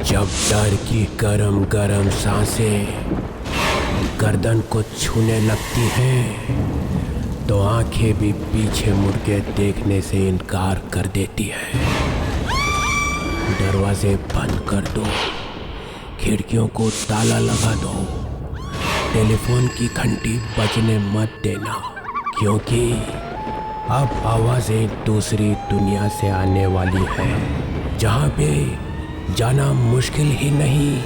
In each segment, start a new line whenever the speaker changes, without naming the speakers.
जब डर की गरम गरम सांसें गर्दन को छूने लगती हैं तो आंखें भी पीछे मुड़ के देखने से इनकार कर देती है। दरवाजे बंद कर दो, खिड़कियों को ताला लगा दो, टेलीफोन की घंटी बजने मत देना, क्योंकि अब आवाजें दूसरी दुनिया से आने वाली है, जहाँ पे जाना मुश्किल ही नहीं,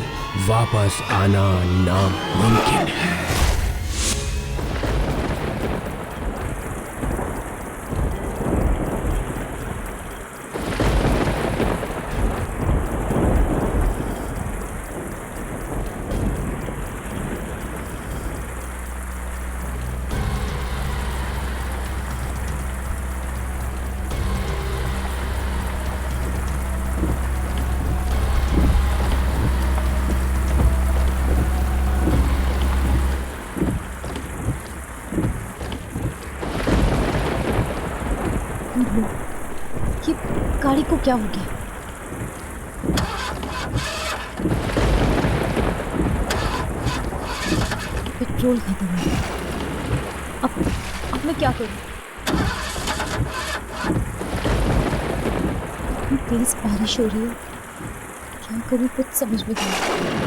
वापस आना नामुमकिन है।
ये गाड़ी को क्या हो गया? पेट्रोल खत्म हो गया। अब मैं क्या करूं? इतनी तेज बारिश हो रही है, क्या करूं कुछ समझ में नहीं आ रहा।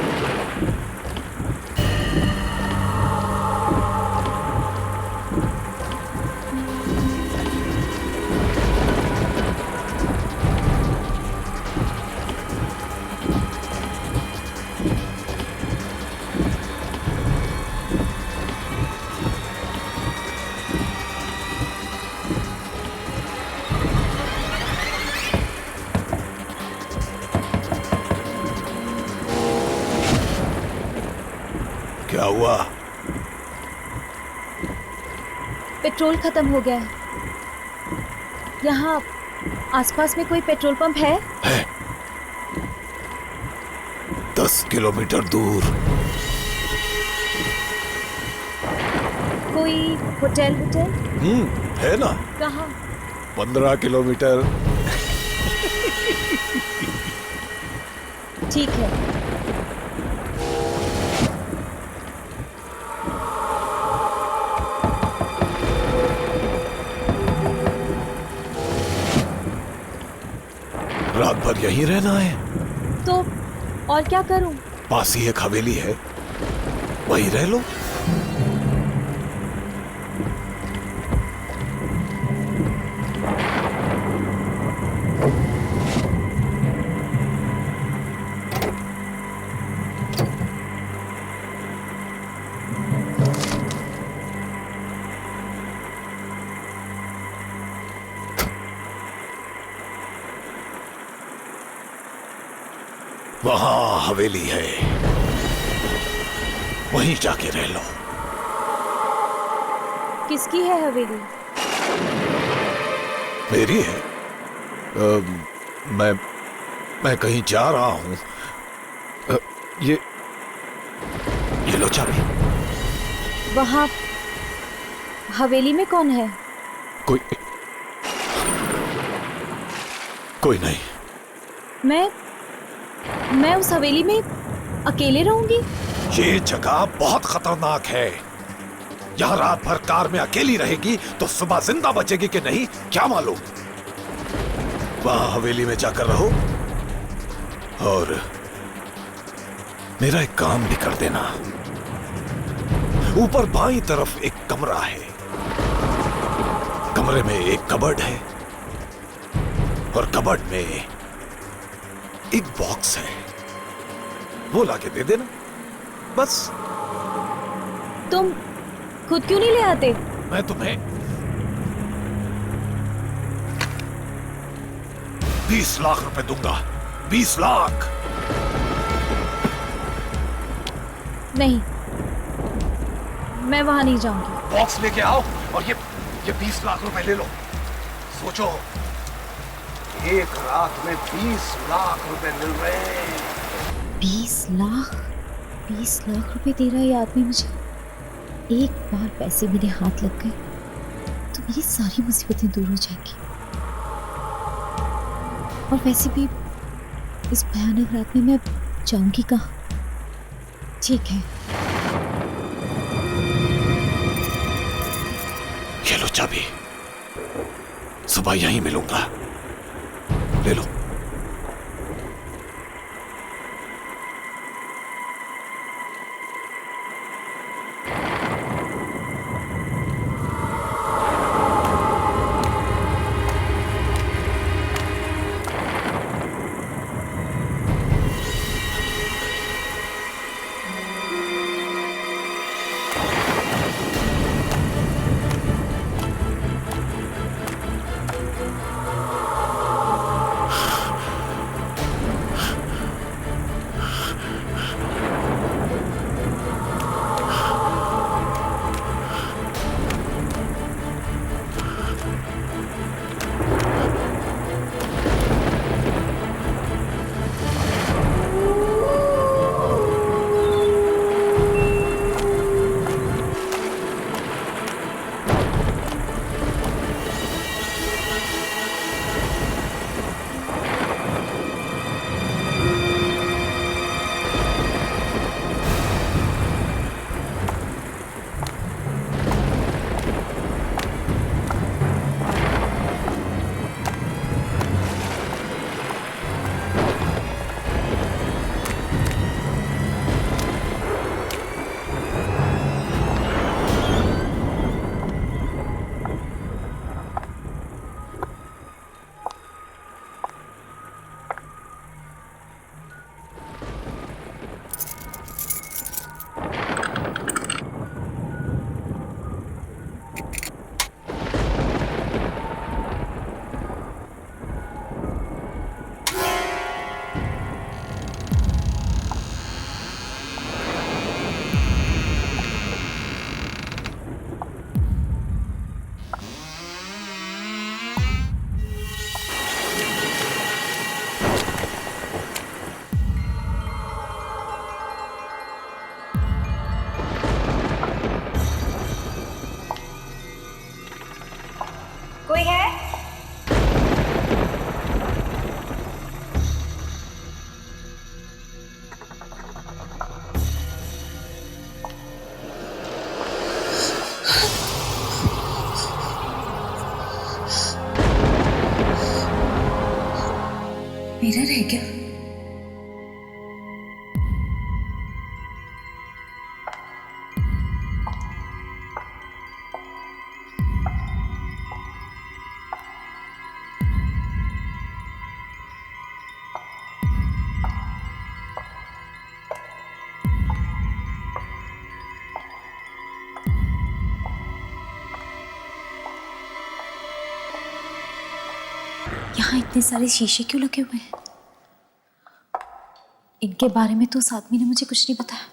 क्या हुआ?
पेट्रोल खत्म हो गया है। यहाँ आसपास में कोई पेट्रोल पंप है?
10 किलोमीटर दूर।
कोई होटल?
है ना।
कहाँ?
15 किलोमीटर।
ठीक है।
रात भर यहीं रहना है?
तो और क्या करूं?
पास ही एक हवेली है, वहीं रह लो। वहां हवेली है, वहीं जाके रह लो।
किसकी है हवेली?
मेरी है। मैं कहीं जा रहा हूं। ये लो चाबी।
वहां हवेली में कौन है?
कोई नहीं।
मैं उस हवेली में अकेले रहूंगी?
ये जगह बहुत खतरनाक है। यहाँ रात भर कार में अकेली रहेगी तो सुबह जिंदा बचेगी कि नहीं क्या मालूम। वहां हवेली में जाकर रहो और मेरा एक काम भी कर देना। ऊपर बाईं तरफ एक कमरा है, कमरे में एक कबर्ड है और कबर्ड में एक बॉक्स है, वो लाके दे देना बस।
तुम खुद क्यों नहीं ले आते?
मैं तुम्हें 20 लाख रुपए दूंगा। 20 लाख।
नहीं, मैं वहां नहीं जाऊंगी।
बॉक्स लेके आओ और ये 20 लाख रुपए ले लो। सोचो, एक रात में 20 लाख रुपए मिल रहे हैं।
20 लाख? 20 लाख रुपए दे रहा है ये आदमी मुझे। एक बार पैसे मेरे हाथ लग गए तो मेरी सारी मुसीबतें दूर हो जाएंगी। और वैसे भी इस भयानक रात में मैं जाऊंगी कहाँ? ठीक है,
ये लो चाबी। सुबह यहीं मिलूंगा, ले लो।
कोई है? मिरर है क्या?
यहाँ इतने सारे शीशे क्यों लगे हुए हैं? इनके बारे में तो उस आदमी ने मुझे कुछ नहीं बताया।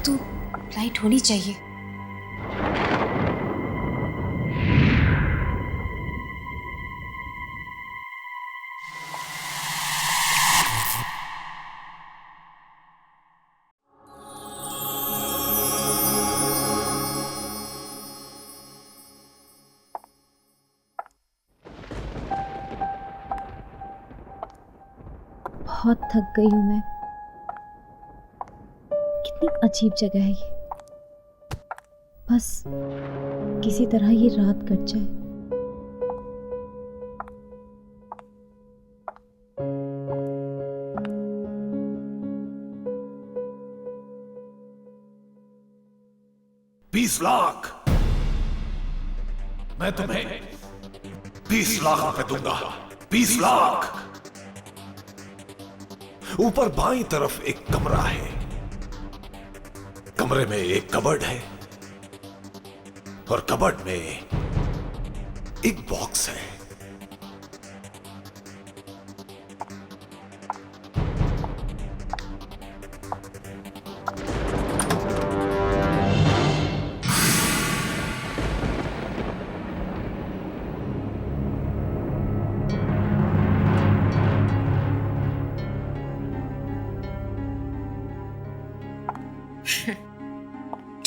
तो फ्लाइट होनी चाहिए। बहुत थक गई हूं मैं। कितनी अजीब जगह है ये। बस किसी तरह ये रात कट जाए।
बीस लाख मैं तुम्हें 20 लाख रुपए दूंगा। 20 लाख। ऊपर बाईं तरफ एक कमरा है। कमरे में एक कबर्ड है और कबर्ड में एक बॉक्स है।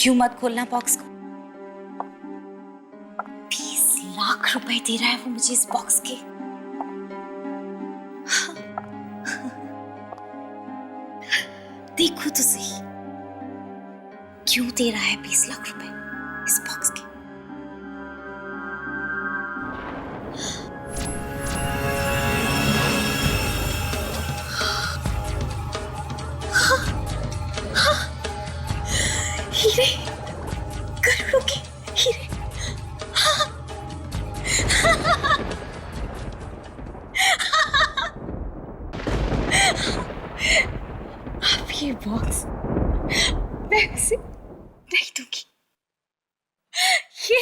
क्यों मत खोलना बॉक्स को। 20 लाख रुपए दे रहा है वो मुझे इस बॉक्स के। देखो तो सही, क्यों दे रहा है 20 लाख रुपए इस बॉक्स के। हीरे, करोड़ों के हीरे। अब ये बॉक्स मैं उसे नहीं दूंगी। ये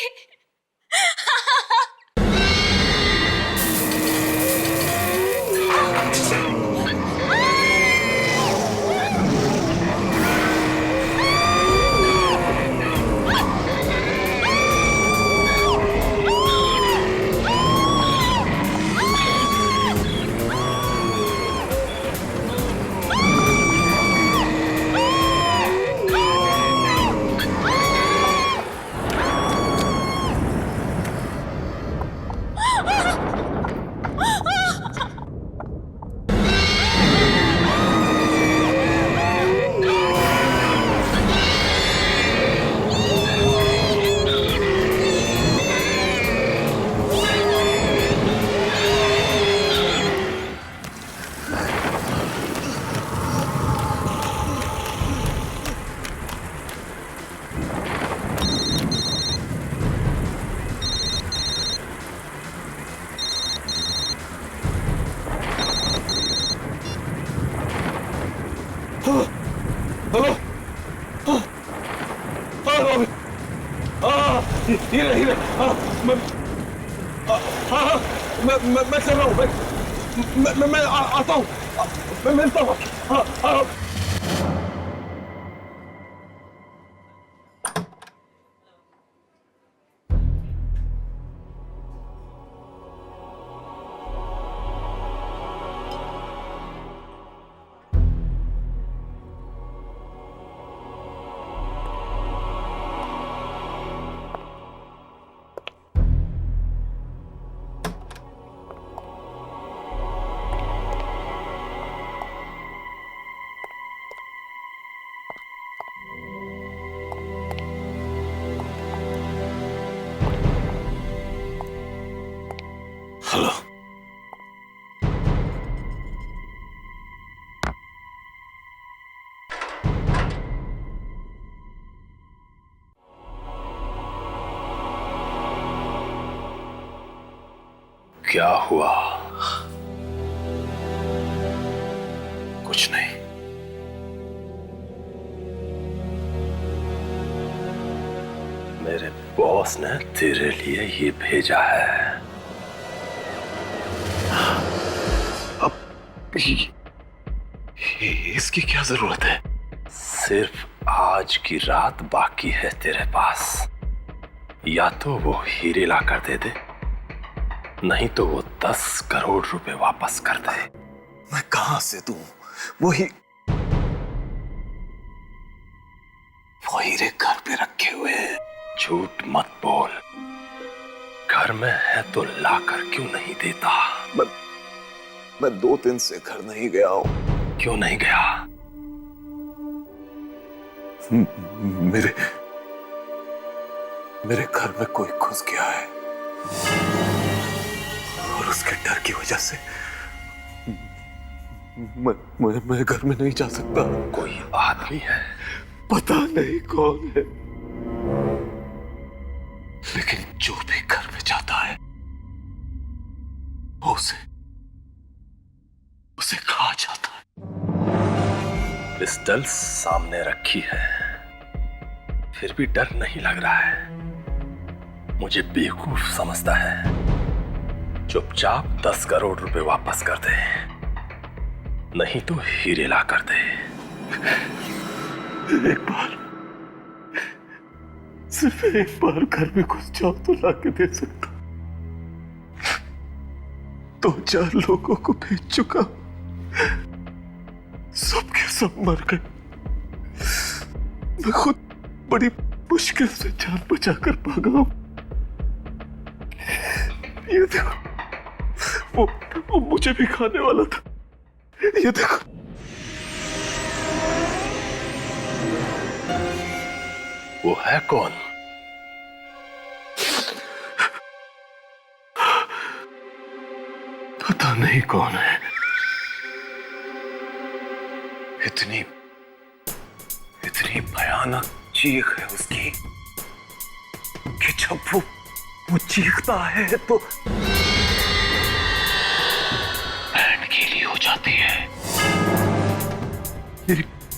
हीरे हीरे, मैं चल रहा हूँ। मैं आता हूँ। मैं मिलता हूँ। हेलो। क्या हुआ? कुछ नहीं। मेरे बॉस ने तेरे लिए ये भेजा है। अब इसकी क्या जरूरत है?
सिर्फ आज की रात बाकी है तेरे पास। या तो वो हीरे ला कर दे दे, नहीं तो वो 10 करोड़ रुपए वापस कर दे।
मैं कहां से दूं? वो हीरे घर पे रखे हुए हैं।
झूठ मत बोल, घर में है तो ला कर क्यों नहीं देता?
मैं 2 दिन से घर नहीं गया हूं।
क्यों नहीं गया?
मेरे घर में कोई घुस गया है और उसके डर की वजह से मैं घर में नहीं जा सकता।
कोई आदमी है?
पता नहीं कौन है, लेकिन जो भी घर में जाता है वो उसे खा जाता है।
पिस्टल सामने रखी है, फिर भी डर नहीं लग रहा है। मुझे बेवकूफ समझता है। चुपचाप 10 करोड़ रुपए वापस कर दे, नहीं तो हीरे ला कर दे।
सिर्फ एक बार घर में घुस जाओ तो लाके दे सकता। 2-4 लोगों को भेज चुका, सब के सब मर गए। मैं खुद बड़ी मुश्किल से जान बचाकर भागा हूं। ये देखो, वो मुझे भी खाने वाला था। ये देखो,
वो है कौन?
पता नहीं कौन है। इतनी भयानक चीख है उसकी कि जब वो चीखता है तो बैंड गीली हो जाती है।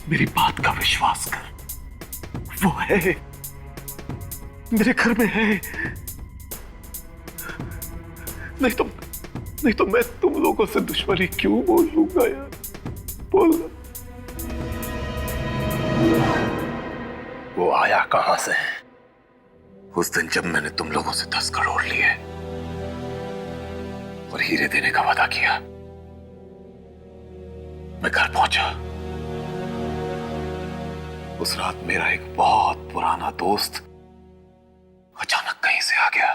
मेरी बात का विश्वास कर, वो है, मेरे घर में है। नहीं तो मैं तुम लोगों से दुश्मनी क्यों बोल लूंगा यार? बोलना।
वो आया कहां से?
उस दिन जब मैंने तुम लोगों से 10 करोड़ लिए और हीरे देने का वादा किया, मैं घर पहुंचा। उस रात मेरा एक बहुत पुराना दोस्त अचानक कहीं से आ गया।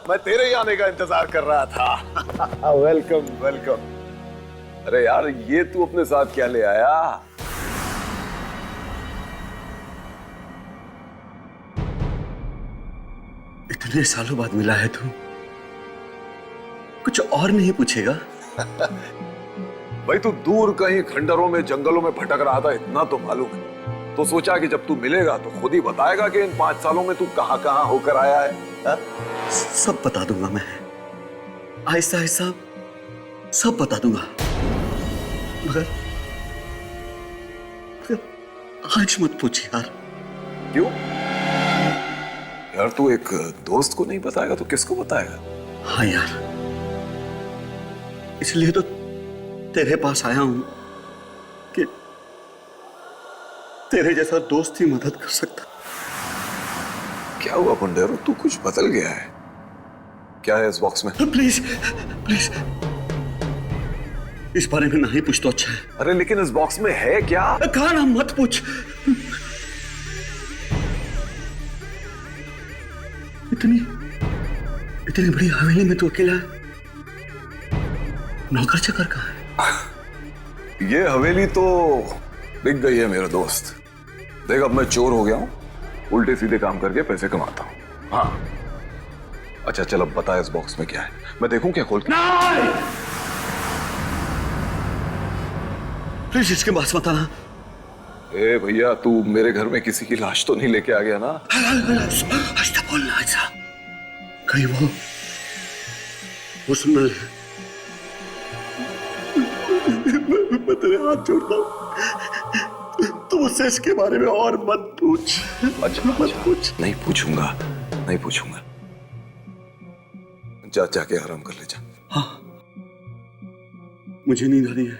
मैं तेरे ही आने का इंतजार कर रहा था। Welcome welcome. अरे यार, ये तू अपने साथ क्या ले आया?
इतने सालों बाद मिला है तू, कुछ और नहीं पूछेगा?
भाई, तू दूर कहीं खंडरों में जंगलों में भटक रहा था, इतना तो मालूम है। तो सोचा कि जब तू मिलेगा तो खुद ही बताएगा कि इन 5 सालों में तू कहां कहां होकर आया है। हा?
सब बता दूंगा मैं, आहिस्ता आहिस्ता सब बता दूंगा, मगर आज मत पूछ यार।
क्यों यार? तू एक दोस्त को नहीं बताएगा तो किसको बताएगा?
हाँ यार, इसलिए तो तेरे पास आया हूं कि तेरे जैसा दोस्त ही मदद कर सकता।
क्या हुआ पुंडेरो, तू कुछ बदल गया है? क्या है इस बॉक्स में?
प्लीज प्लीज इस बारे में नहीं पूछ तो अच्छा है।
अरे लेकिन इस बॉक्स में है क्या?
कहा ना मत पूछ। इतनी इतनी बड़ी हवेली में तू अकेला है? नौकर चाकर कहाँ है?
ये हवेली तो बिक गई है मेरे दोस्त। देख अब मैं चोर हो गया हूं, उल्टे सीधे काम करके पैसे कमाता हूं। हाँ अच्छा चल अब बता इस बॉक्स में क्या है, मैं देखूं क्या खोल के?
प्लीज इसके पास मत आना।
ए भैया तू मेरे घर में किसी की लाश तो नहीं लेके आ गया ना?
ऐसा बोलना ऐसा कहीं वो सुन ले। मैं तेरे हाथ जोड़ता हूं, तू मुझसे इसके बारे में और मत पूछ।
अच्छा
मत पूछ।
नहीं पूछूंगा, नहीं पूछूंगा। जा जाके आराम कर ले जा।
हाँ मुझे नींद आ रही है,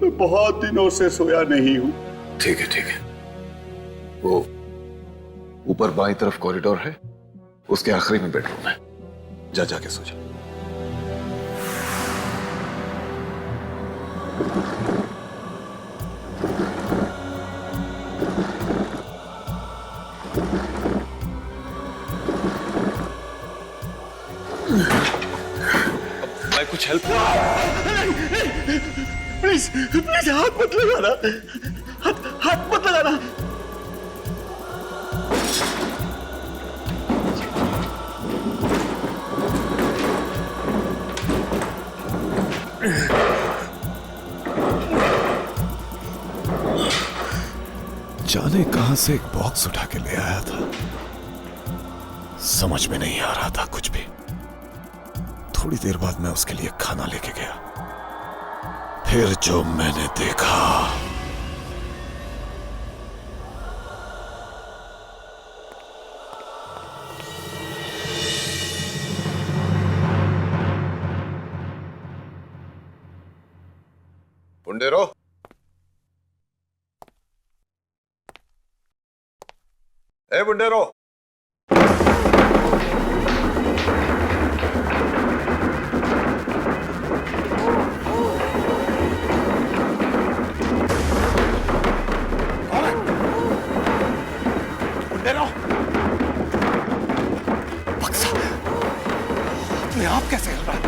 मैं बहुत दिनों से सोया नहीं हूं।
ठीक है। वो ऊपर बाईं तरफ कॉरिडोर है, उसके आखिरी में बेडरूम है, जा जाके सो जा। मैं कुछ हेल्प?
प्लीज प्लीज हाथ मत लगाना, हाथ मत लगाना।
जाने कहां से एक बॉक्स उठा के ले आया था, समझ में नहीं आ रहा था कुछ भी। थोड़ी देर बाद मैं उसके लिए खाना लेके गया, फिर जो मैंने देखा। पुंडेरो, ए पुंडेरो, बक्सा अपने आप कैसे हिल रहा है?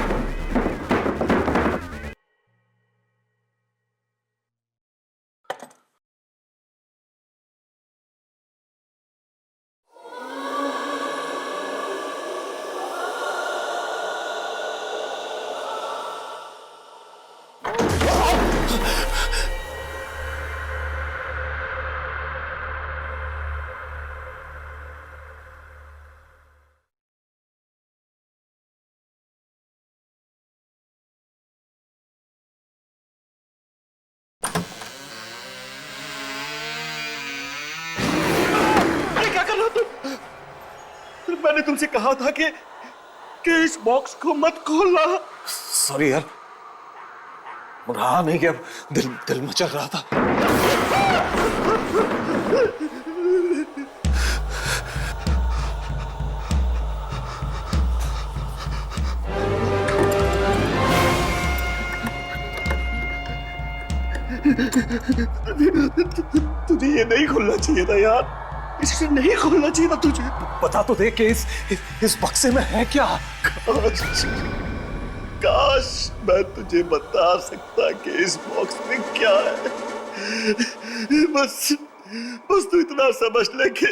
मैंने तुमसे कहा था कि इस बॉक्स को मत खोलना।
सॉरी यार, रहा नहीं कि अब दिल मचल रहा था।
तुझे ये नहीं खोलना चाहिए था यार, इसे नहीं खोलना चाहिए था तुझे।
बता तो दे कि इस बक्से में है क्या?
काश मैं तुझे बता सकता कि इस बॉक्स में क्या है। बस तू इतना समझ ले कि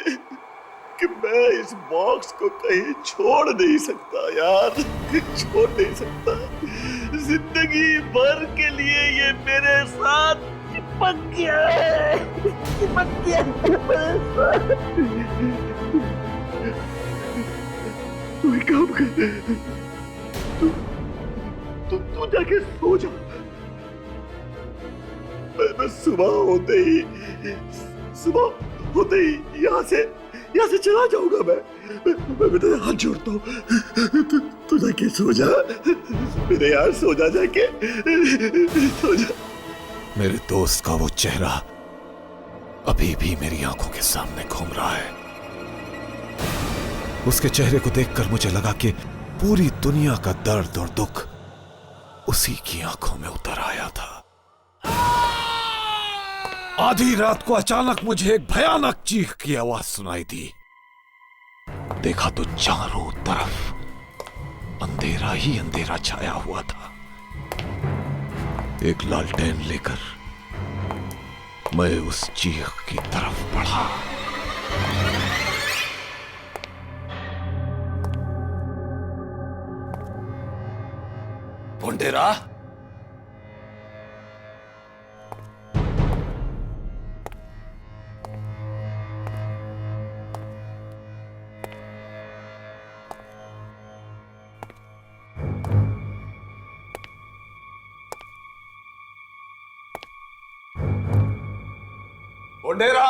मैं इस बॉक्स को कहीं छोड़ नहीं सकता यार, छोड़ नहीं सकता। जिंदगी भर के लिए ये मेरे साथ चिपक गया है, चिपक गया मेरे साथ। तू एक काम कर, तू जाके सो जा। मैं सुबह होते ही यहाँ से चला जाऊंगा। मैं तेरे हाथ जोड़ता हूँ, तू जाके सो जा मेरे यार, सो जा जाके, सो जा।
मेरे दोस्त का वो चेहरा अभी भी मेरी आंखों के सामने घूम रहा है। उसके चेहरे को देखकर मुझे लगा कि पूरी दुनिया का दर्द और दुख उसी की आंखों में उतर आया था। आधी रात को अचानक मुझे एक भयानक चीख की आवाज सुनाई दी। देखा तो चारों तरफ अंधेरा ही अंधेरा छाया हुआ था। एक लालटेन लेकर मैं उस चीख की तरफ बढ़ा। पोंडेरा, पोंडेरा,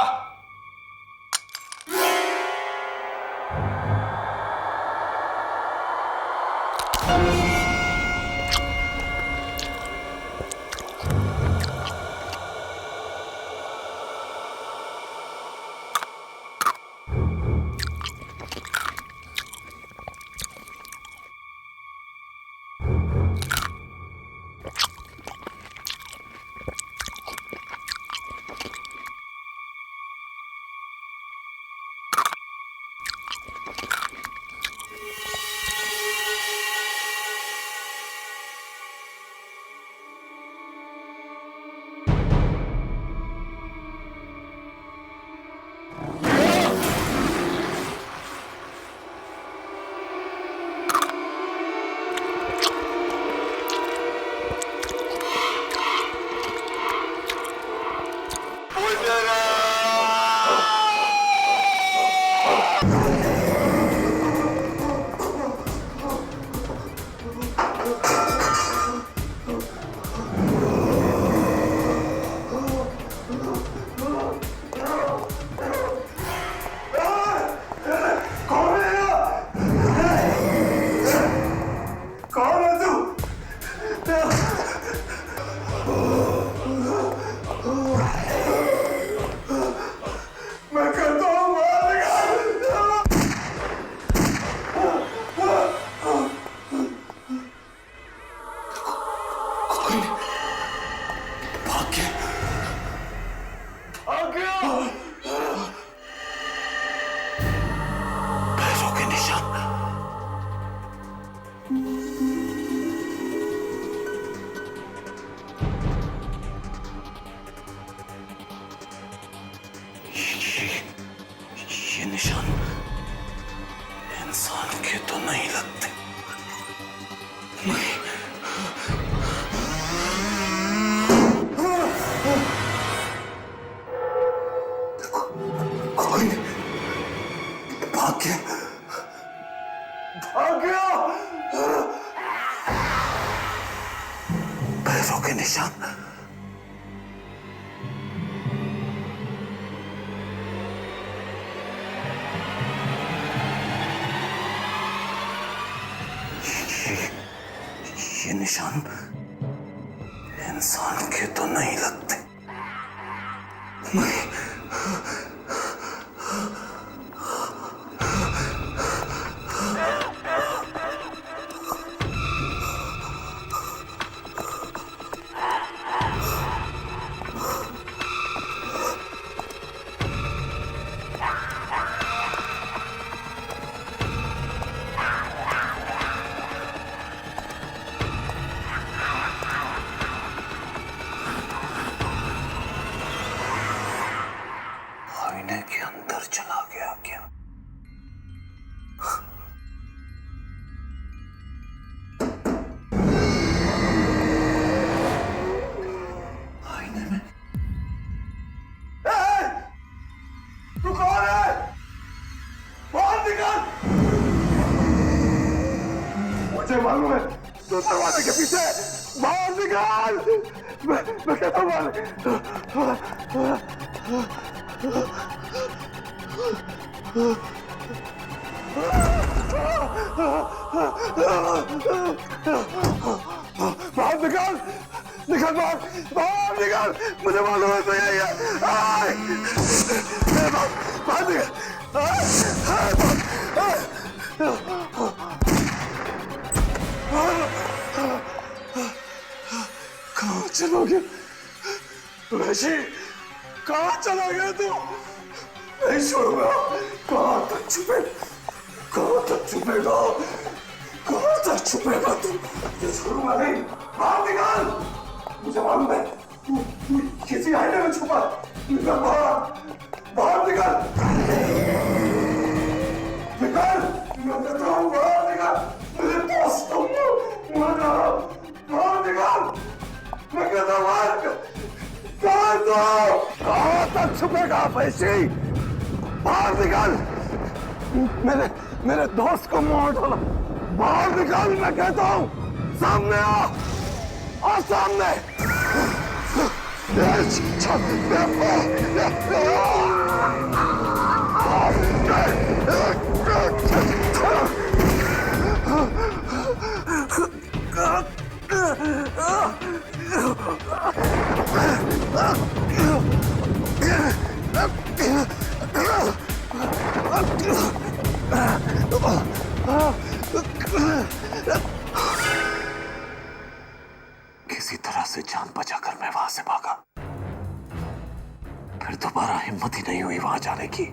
ये निशान इंसान के तो नहीं लगते। नहीं। कोई भाग गया, भाग गया। पैरों के निशान। ये निशान इंसान के तो नहीं लगते। नहीं। आईने के अंदर चला गया क्या? आईने में? तू कौन है? बाहर निकल! मुझे मालूम है तो दरवाजे के पीछे। बाहर निकल! मैं कहता हूँ बाहर निकाल। निकल बाहर, बाहर निकल, मुझे मालूम है तो यही है। बाहर निकल। कहाँ चला गया वैशी? कहाँ चला गया तू? नहीं छोड़ूंगा। कहाँ तक छुपे? कहाँ तक छुपेगा? कहाँ तक छुपेगा तू? ये छोड़ूंगा नहीं। बाहर निकल। मुझे मालूम है तू किसी आईने में छुपा। निकल बाहर, बाहर निकल, निकल। मैं कहता हूँ बाहर निकल। मुझे दोस्त तुम बाहर निकल। मैं कहता हूँ बाहर निकल। कहाँ तक छुपेगा वैशी? बाहर निकल। मेरे दोस्त को मार डाला। बाहर निकल, मैं कहता हूँ। सामने आ सामने। किसी तरह से जान बचाकर मैं वहां से भागा। फिर दोबारा हिम्मत ही नहीं हुई वहां जाने की।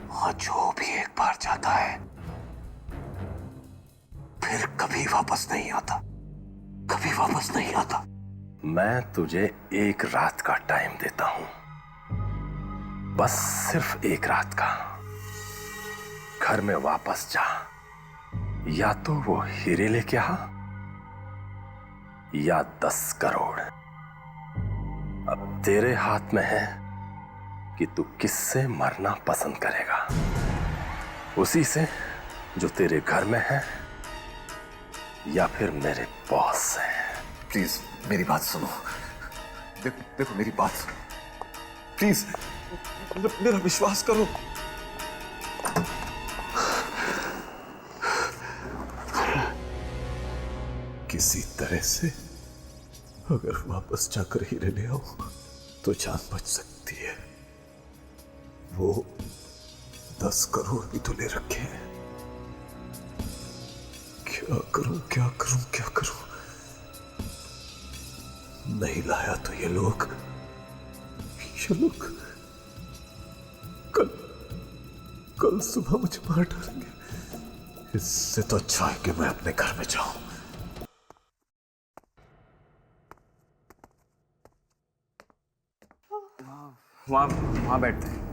वहां जो भी एक बार जाता है फिर कभी वापस नहीं आता, कभी वापस नहीं आता। मैं तुझे एक रात का टाइम देता हूं, बस सिर्फ एक रात का। घर में वापस जा, या तो वो हीरे लेके आ या 10 करोड़। अब तेरे हाथ में है कि तू किससे मरना पसंद करेगा, उसी से जो तेरे घर में है या फिर मेरे बॉस से।
प्लीज मेरी बात सुनो। देखो मेरी बात सुनो प्लीज, मेरा विश्वास करो। किसी तरह से अगर वापस जाकर हीरे ले आओ तो जान बच सकती है। वो 10 करोड़ भी तो ले रखे हैं। क्या करूं, क्या करूं, क्या करूं? नहीं लाया तो ये लोग कल सुबह मुझे मार डालेंगे। इससे तो अच्छा है कि मैं अपने घर में जाऊं।
वहां बैठते हैं।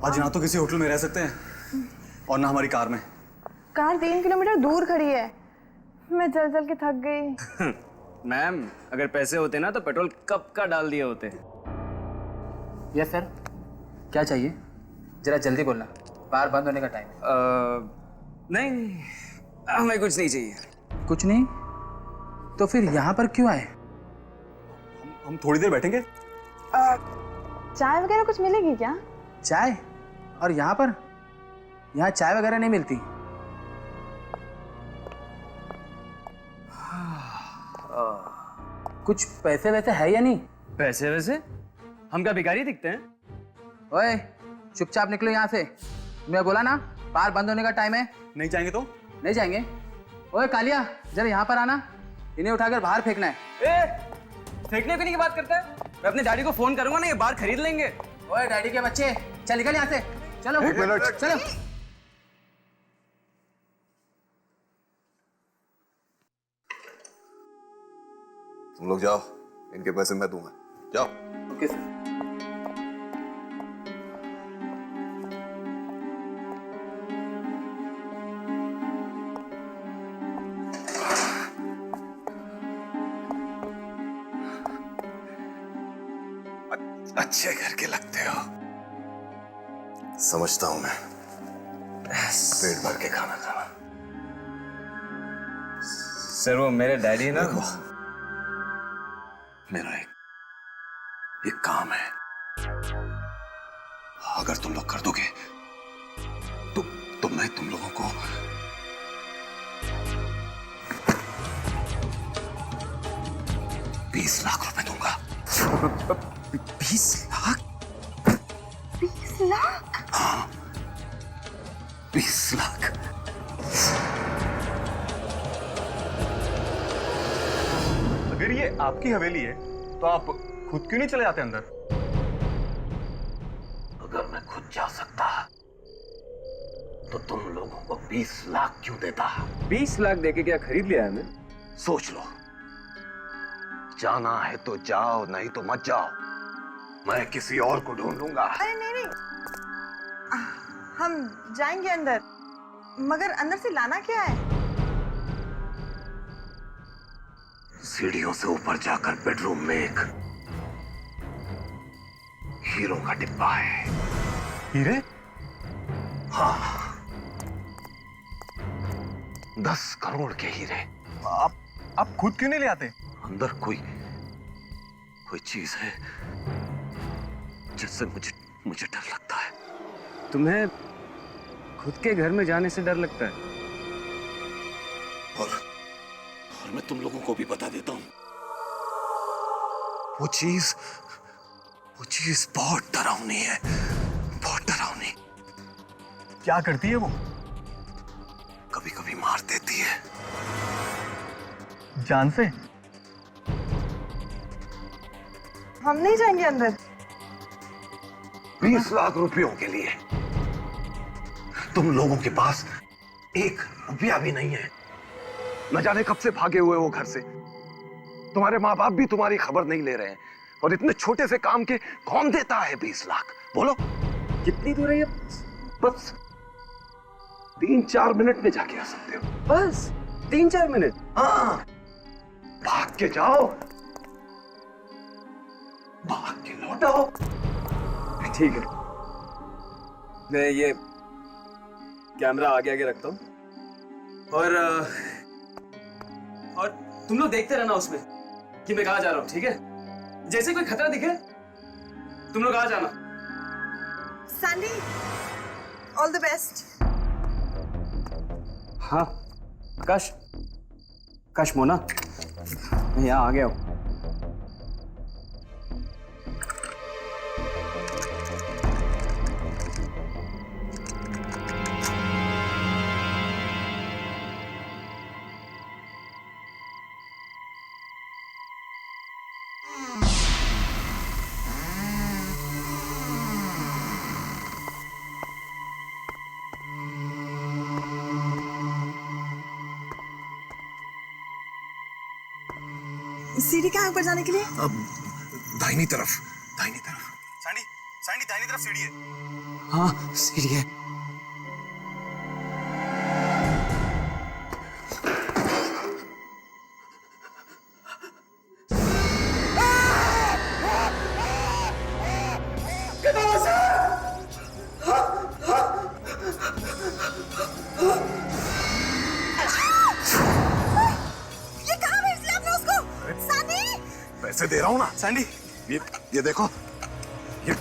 आज ना तो किसी होटल में रह सकते हैं और ना हमारी कार में।
कार 3 किलोमीटर दूर खड़ी है। मैं चल चल के थक गई।
मैम, अगर पैसे होते ना तो पेट्रोल कब का डाल दिए होते।
यस सर, क्या चाहिए? जरा जल्दी बोलना, बार बंद होने का टाइम है।
नहीं, हमें कुछ नहीं चाहिए।
कुछ नहीं? तो फिर यहाँ पर क्यों आए?
हम थोड़ी देर बैठेंगे।
चाय वगैरह कुछ मिलेगी क्या?
चाय? और यहाँ पर? यहाँ चाय वगैरह नहीं मिलती। कुछ पैसे वैसे है या नहीं?
पैसे वैसे? हम क्या भिखारी दिखते हैं?
ओए, चुपचाप निकलो यहाँ से। मैं बोला ना, बार बंद होने का टाइम है।
नहीं जाएंगे तो?
नहीं जाएंगे। ओए कालिया, जरा यहाँ पर आना। इन्हें उठाकर बाहर फेंकना है।
फेंकने की बात करता है? मैं अपने डैडी को फोन करूंगा ना, ये बार खरीद लेंगे।
ओए डैडी के बच्चे, चल निकल यहाँ से। चलो
एक मिनट।
चलो।
तुम लोग जाओ, इनके पैसे मैं दूंगा। जाओ।
Okay sir.
अच्छे घर के लगते हो, समझता हूं मैं। पेट भर के खाना खाना।
सर वो मेरे डैडी ना,
मेरा एक काम है, अगर तुम लोग कर दोगे तो मैं तुम लोगों को 20 लाख रुपए दूंगा।
20 लाख?
20 लाख?
हाँ, 20 लाख।
अगर ये आपकी हवेली है तो आप खुद क्यों नहीं चले जाते अंदर?
अगर मैं खुद जा सकता तो तुम लोगों को 20 लाख क्यों देता?
20 लाख देके क्या खरीद लिया है हमें?
सोच लो, जाना है तो जाओ, नहीं तो मत जाओ। मैं किसी और को ढूंढ लूंगा।
अरे नहीं, हम जाएंगे अंदर, मगर अंदर से लाना क्या है?
सीढ़ियों से ऊपर जाकर बेडरूम में एक हीरो का डिब्बा है।
हीरे?
हाँ, 10 करोड़ के हीरे।
आप खुद क्यों नहीं ले आते?
अंदर कोई चीज है जिससे मुझे डर लगता है।
तुम्हें खुद के घर में जाने से डर लगता है?
और मैं तुम लोगों को भी बता देता हूं, वो चीज बहुत डरावनी है, बहुत डरावनी।
क्या करती है वो?
कभी कभी मार देती है।
जान से?
हम नहीं जाएंगे अंदर।
20 लाख रुपयों के लिए तुम लोगों के पास 1 रुपया भी नहीं है। न जाने कब से भागे हुए हो घर से। तुम्हारे माँ बाप भी तुम्हारी खबर नहीं ले रहे हैं, और इतने छोटे से काम के कौन देता है 20 लाख? बोलो,
कितनी दूर है ये?
बस 3-4 मिनट में जाके आ सकते हो।
बस 3-4 मिनट?
हाँ, भाग के जाओ, भाग के लौटाओ।
ठीक है, मैं ये कैमरा आगे आगे रखता हूँ, और तुम लोग देखते रहना उसमें कि मैं कहाँ जा रहा हूँ, ठीक है? जैसे कोई खतरा दिखे तुम लोग आ जाना।
Sandy, all the best.
हाँ, आकाश मोना, मैं यहाँ आ गया हूँ।
सीढ़ी कहाँ ऊपर जाने के लिए?
अब दाहिनी तरफ।
सैंडी दाहिनी तरफ सीढ़ी है।
हाँ, सीढ़ी है।
पैसे दे रहा हूं ना
सैंडी,
ये देखो, ये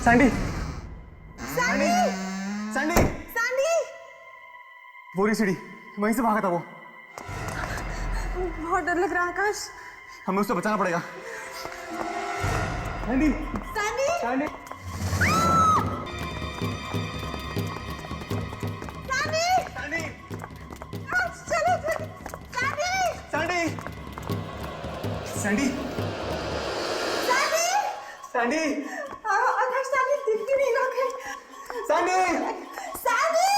सैंडी,
सैंडी
सैंडी!
वो रही सीढ़ी, वहीं से भागा था वो।
बहुत डर लग रहा है आकाश।
हमें उससे बचाना पड़ेगा। Sandy!
Sandy!
Sandy!
Sandy!
Sandy!
चलो Sandy!
Sandy! Sandy!
Sandy!
Sandy!
Akash Sandy दिख क्यों नहीं रहा है?
सैंडी!
सैंडी!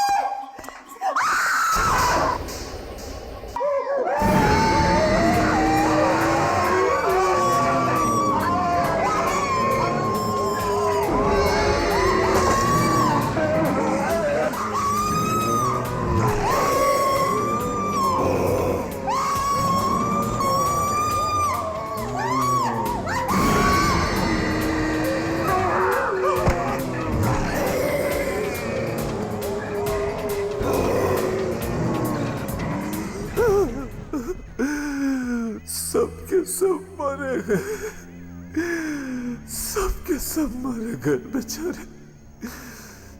सबके सब मारे गए, सबके सब मारे गए बेचारे।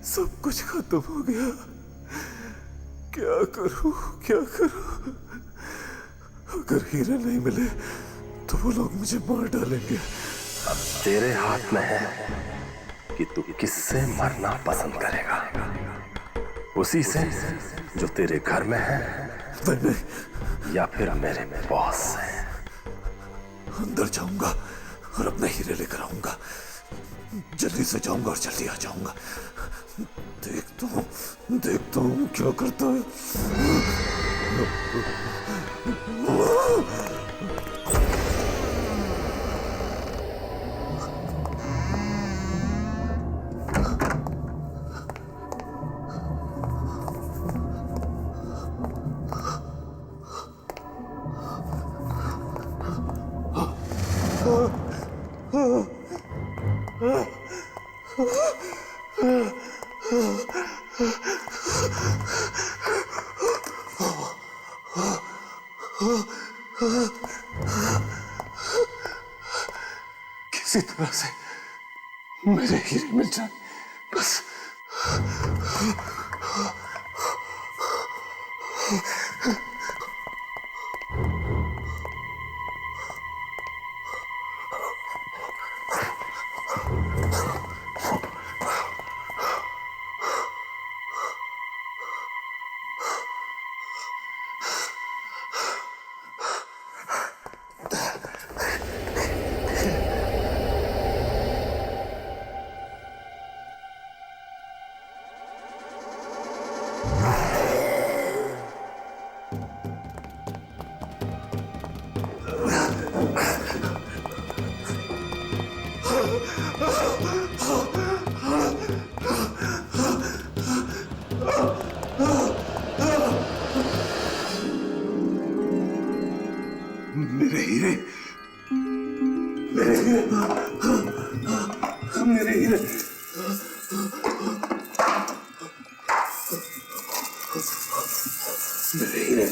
सब कुछ खत्म हो गया। क्या करूं, क्या करूं? अगर हीरे नहीं मिले तो वो लोग मुझे मार डालेंगे।
तेरे हाथ में है कि तू किससे मरना पसंद करेगा। उसी से जो तेरे घर में है,
नहीं,
या फिर मेरे बॉस से।
अंदर जाऊंगा और अपने हीरे लेकर आऊंगा। जल्दी से जाऊंगा और जल्दी आ जाऊंगा। देखता हूं क्या करता है। किसी तरह से मेरे हीरे मिल जाए बस। मेरे हीरे, मेरे हीरे, मेरे हीरे। मेरे हीरे।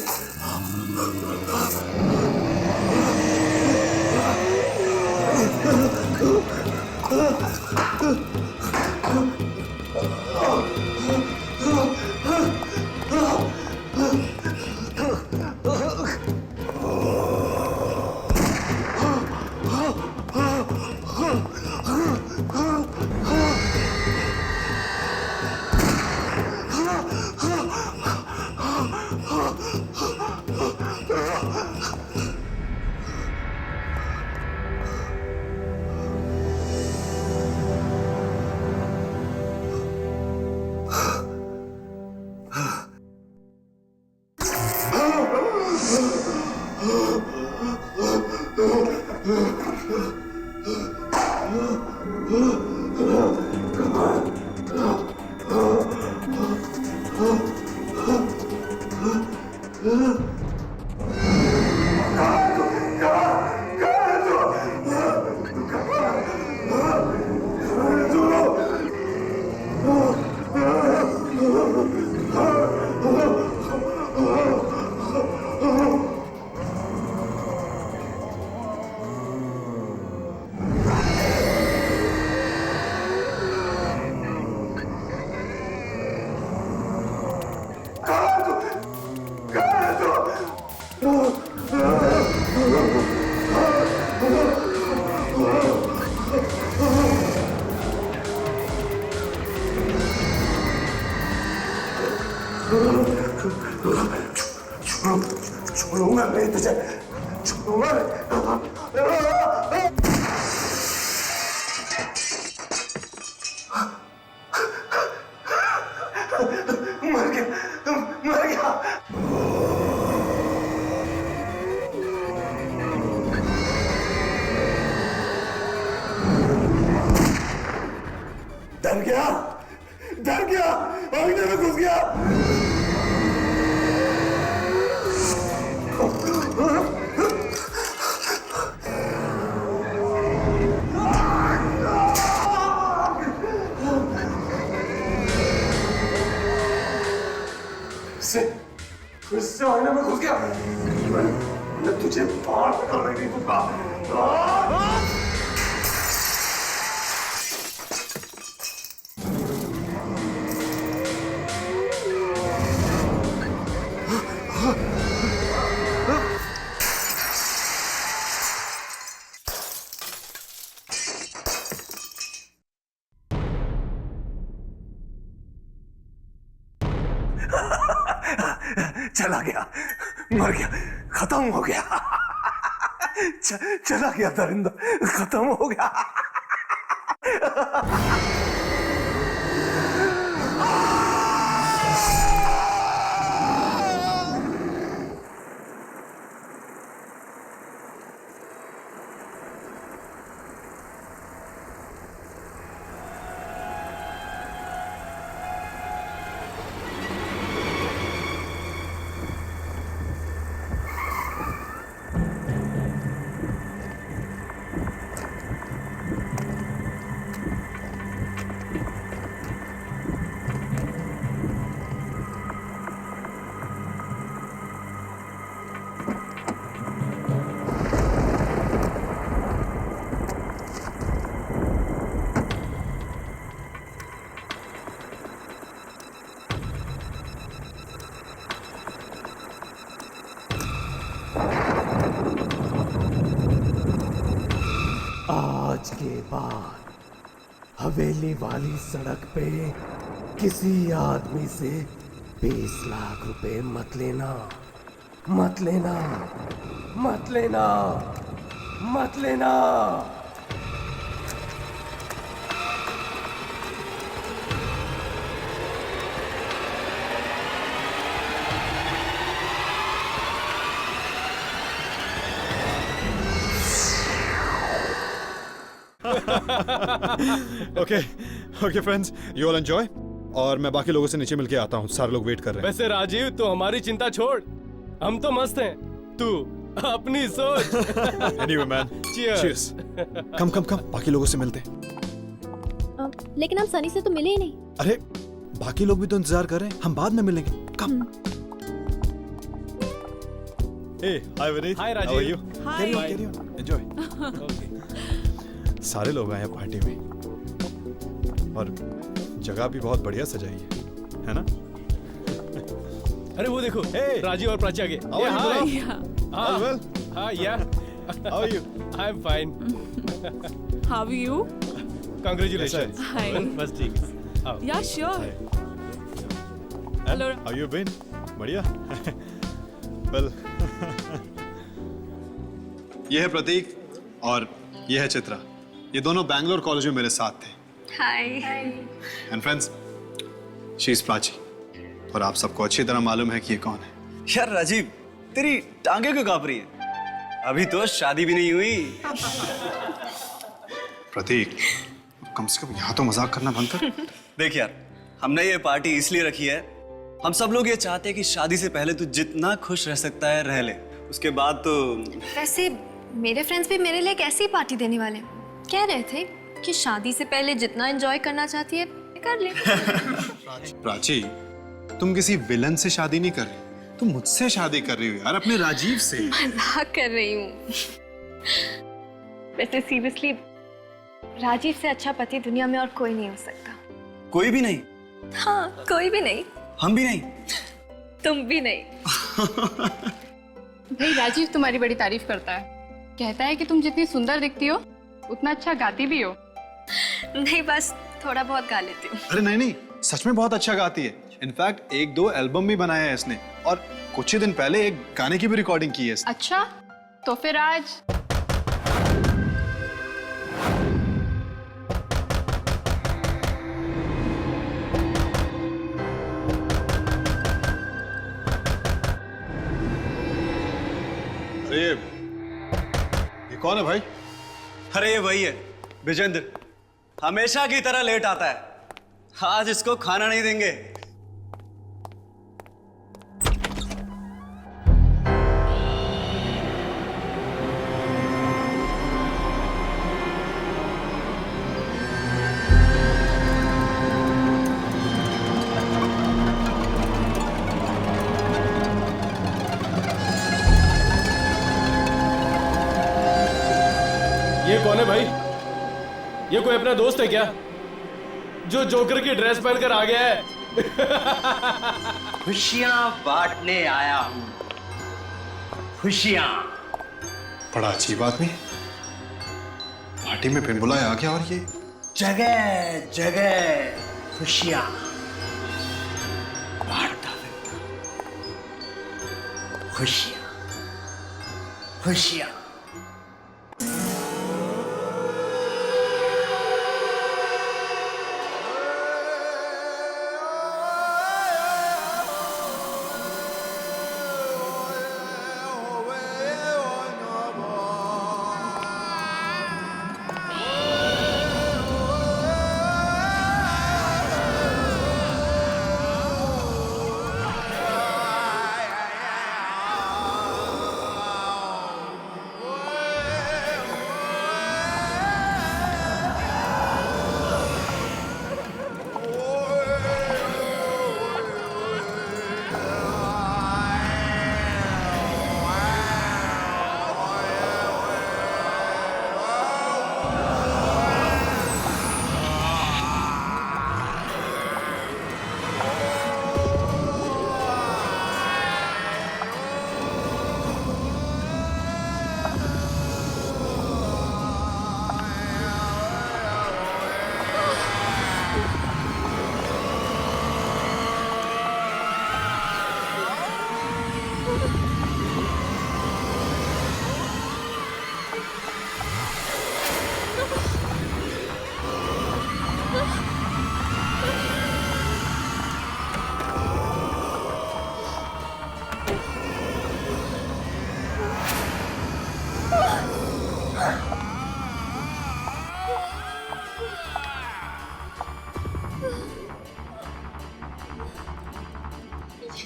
छोड़ूंगा नहीं तुझे, छोड़ूंगा। मर गया, मर गया। डर गया, डर गया, आईने में घुस गया। इससे आईने में घुस गया। मैं तुझे बाहर निकालने नहीं दूंगा। चला गया, मर गया, खत्म हो गया। चला गया दरिंदा, खत्म हो गया।
आज के बाद हवेली वाली सड़क पे किसी आदमी से 20 लाख रुपए मत लेना, मत लेना, मत लेना, मत लेना।
Okay friends, you all enjoy और मैं बाकी लोगों से नीचे मिलके आता हूँ। सारे लोग वेट कर रहे हैं।
वैसे राजीव, तू हमारी चिंता छोड़, हम तो मस्त हैं, तू अपनी सोच।
Anyway man, cheers. कम बाकी लोगों से मिलते हैं।
लेकिन हम सनी से तो मिले ही नहीं।
अरे बाकी लोग भी तो इंतजार कर रहे हैं, हम बाद में मिलेंगे। Come. Hey hi Vineet,
hi Rajiv.
How are you? Carry on enjoy. सारे लोग आए हैं पार्टी में और जगह भी बहुत बढ़िया सजाई है ना?
अरे वो देखो, राजीव और प्राची आगे।
How are you?
हाँ,
well?
हाँ, yeah.
How are you?
I'm fine.
How are you?
Congratulations.
Hi.
बस ठीक है। आओ।
Yeah, sure.
Hello. How you been? बढ़िया। Well. ये है प्रतीक और ये है चित्रा। ये दोनों बैंगलोर कॉलेज में मेरे साथ थे।
Hi.
And friends, she is Prachi और आप सबको अच्छी तरह मालूम है कि ये कौन है।
यार राजीव, तेरी टांगे क्यों कांप रही है? अभी तो शादी भी नहीं हुई।
प्रतीक, कम से कम यहाँ तो मजाक करना बंद कर।
देख यार, हमने ये पार्टी इसलिए रखी है, हम सब लोग ये चाहते हैं कि शादी से पहले तू जितना खुश रह सकता है रह ले, उसके बाद तो।
वैसे मेरे फ्रेंड्स भी मेरे लिए एक ऐसी पार्टी देने वाले कह रहे थे कि शादी से पहले जितना एंजॉय करना चाहती है कर ले।
प्राची, तुम किसी विलन से शादी नहीं कर रही, तुम मुझसे शादी कर रही हो यार, अपने राजीव से।
मजाक कर रही हूँ। वैसे सीरियसली, राजीव से अच्छा पति दुनिया में और कोई नहीं हो सकता।
कोई भी नहीं?
हाँ, कोई भी नहीं।
हम भी नहीं?
तुम भी नहीं।
भाई राजीव तुम्हारी बड़ी तारीफ करता है, कहता है कि तुम जितनी सुंदर दिखती हो उतना अच्छा गाती भी हो।
नहीं, बस थोड़ा बहुत गा लेती हूँ।
अरे नहीं, सच में बहुत अच्छा गाती है। इनफैक्ट 1-2 एल्बम भी बनाया है इसने और कुछ ही दिन पहले एक गाने की भी रिकॉर्डिंग की है इसने।
अच्छा, तो फिर आज
अरे ये कौन है भाई?
अरे ये वही है विजेंद्र, हमेशा की तरह लेट आता है। आज इसको खाना नहीं देंगे।
ये कौन है भाई? ये कोई अपना दोस्त है क्या जो जोकर की ड्रेस पहनकर आ गया है?
खुशियां बांटने आया हूं, खुशियां।
बड़ा अजीब आदमी, पार्टी में बिन बुलाए आ गया और ये
जगह जगह खुशियां बांटता फिरता। खुशियां खुशियां।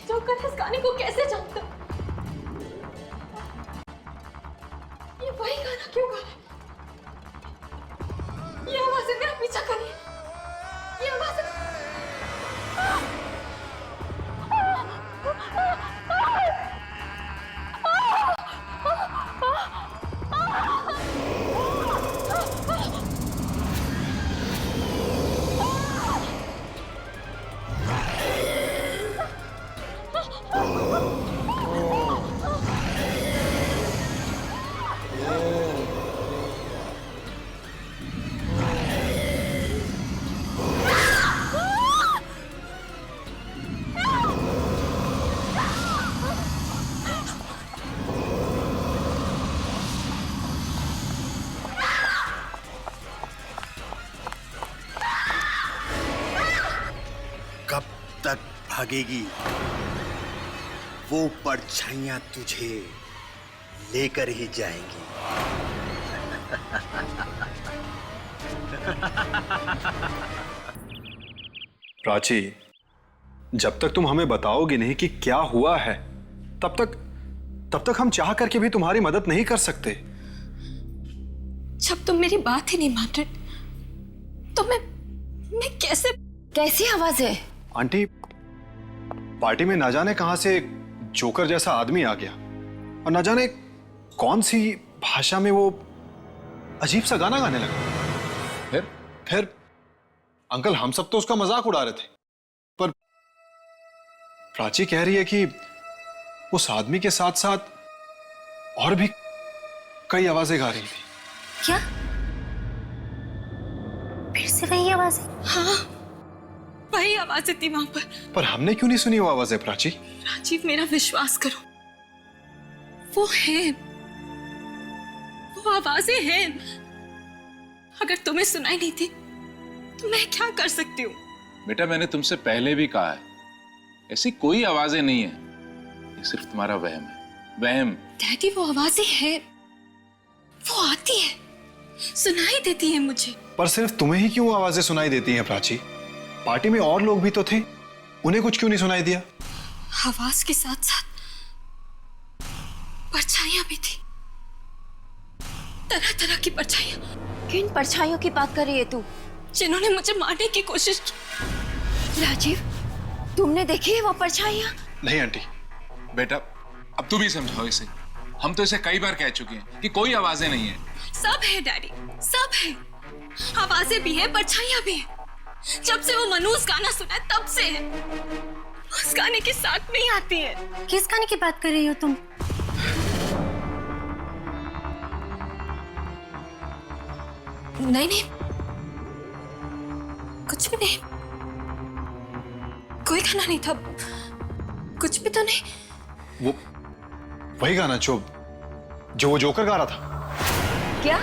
जोकर इस गाने को कैसे जानता? ये वही गाना क्यों गा रहा है? ये आवाज़ें मेरा पीछा कर रही है। ये आवाज़ें
तक भागेगी वो परछाइयां तुझे लेकर ही जाएंगी।
प्राची, जब तक तुम हमें बताओगी नहीं कि क्या हुआ है, तब तक हम चाह करके भी तुम्हारी मदद नहीं कर सकते।
जब तुम मेरी बात ही नहीं मान रहे तो मैं कैसी आवाज है?
आंटी, पार्टी में ना जाने कहां से एक जोकर जैसा आदमी आ गया और ना जाने कौन सी भाषा में वो अजीब सा गाना गाने लगा। फिर अंकल, हम सब तो उसका मजाक उड़ा रहे थे, पर प्राची कह रही है कि उस आदमी के साथ साथ और भी कई आवाजें गा रही थी।
क्या? फिर से वही आवाज? हाँ, वही आवाजें थी वहां
पर हमने क्यों नहीं सुनी वो आवाजें प्राची?
राजीव, मेरा विश्वास करो, वो है, वो आवाजें हैं। अगर तुम्हें सुनाई नहीं थी तो मैं क्या कर सकती हूँ?
बेटा, मैंने तुमसे पहले भी कहा है, ऐसी कोई आवाजें नहीं है, ये सिर्फ तुम्हारा वहम है, वहम।
डैडी, वो आवाजें हैं, वो आती है, सुनाई देती है मुझे।
पर सिर्फ तुम्हें ही क्यों आवाजें सुनाई देती हैं प्राची? पार्टी में और लोग भी तो थे, उन्हें कुछ क्यों नहीं सुनाई दिया?
आवाज के साथ साथ परछाइयां भी थी, तरह तरह की परछाइयां।
किन परछाइयों की बात कर रही है तू?
जिन्होंने मुझे मारने की कोशिश की।
राजीव, तुमने देखी है वो परछाइयां?
नहीं आंटी।
बेटा, अब तू भी समझाओ इसे, हम तो इसे कई बार कह चुके हैं कि कोई आवाजें नहीं है।
सब है डैडी, सब है, आवाजें भी है, परछाइयां भी है। जब से वो मनूस गाना सुना है तब से है, उस गाने के साथ में ही आती है।
किस गाने की बात कर रही हो तुम?
नहीं नहीं, कुछ भी नहीं, कोई गाना नहीं था, कुछ भी तो नहीं।
वो वही गाना जो वो जोकर गा रहा था।
क्या?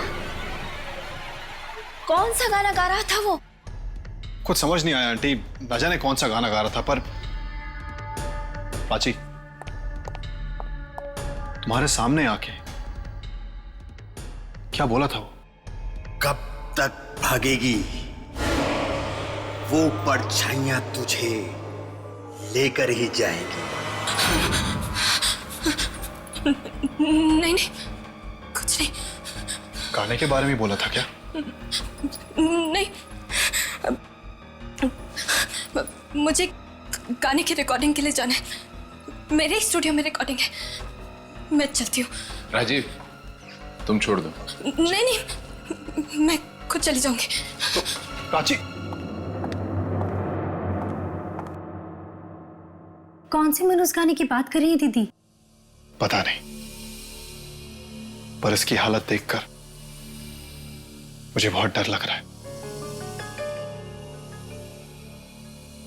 कौन सा गाना गा रहा था वो?
कुछ समझ नहीं आया आंटी, न जाने कौन सा गाना गा रहा था। पर प्राची, तुम्हारे सामने आके क्या बोला था वो?
कब तक भागेगी वो परछाइयां तुझे लेकर ही जाएंगी।
नहीं नहीं, कुछ नहीं।
गाने के बारे में बोला था क्या?
नहीं, मुझे गाने की रिकॉर्डिंग के लिए जाना है, मेरे स्टूडियो में रिकॉर्डिंग है, मैं चलती हूँ।
राजीव, तुम छोड़ दो।
नहीं नहीं, मैं खुद चली जाऊंगी।
तो प्राची,
कौन सी मनोज गाने की बात कर रही है दीदी?
पता नहीं, पर इसकी हालत देखकर मुझे बहुत डर लग रहा है।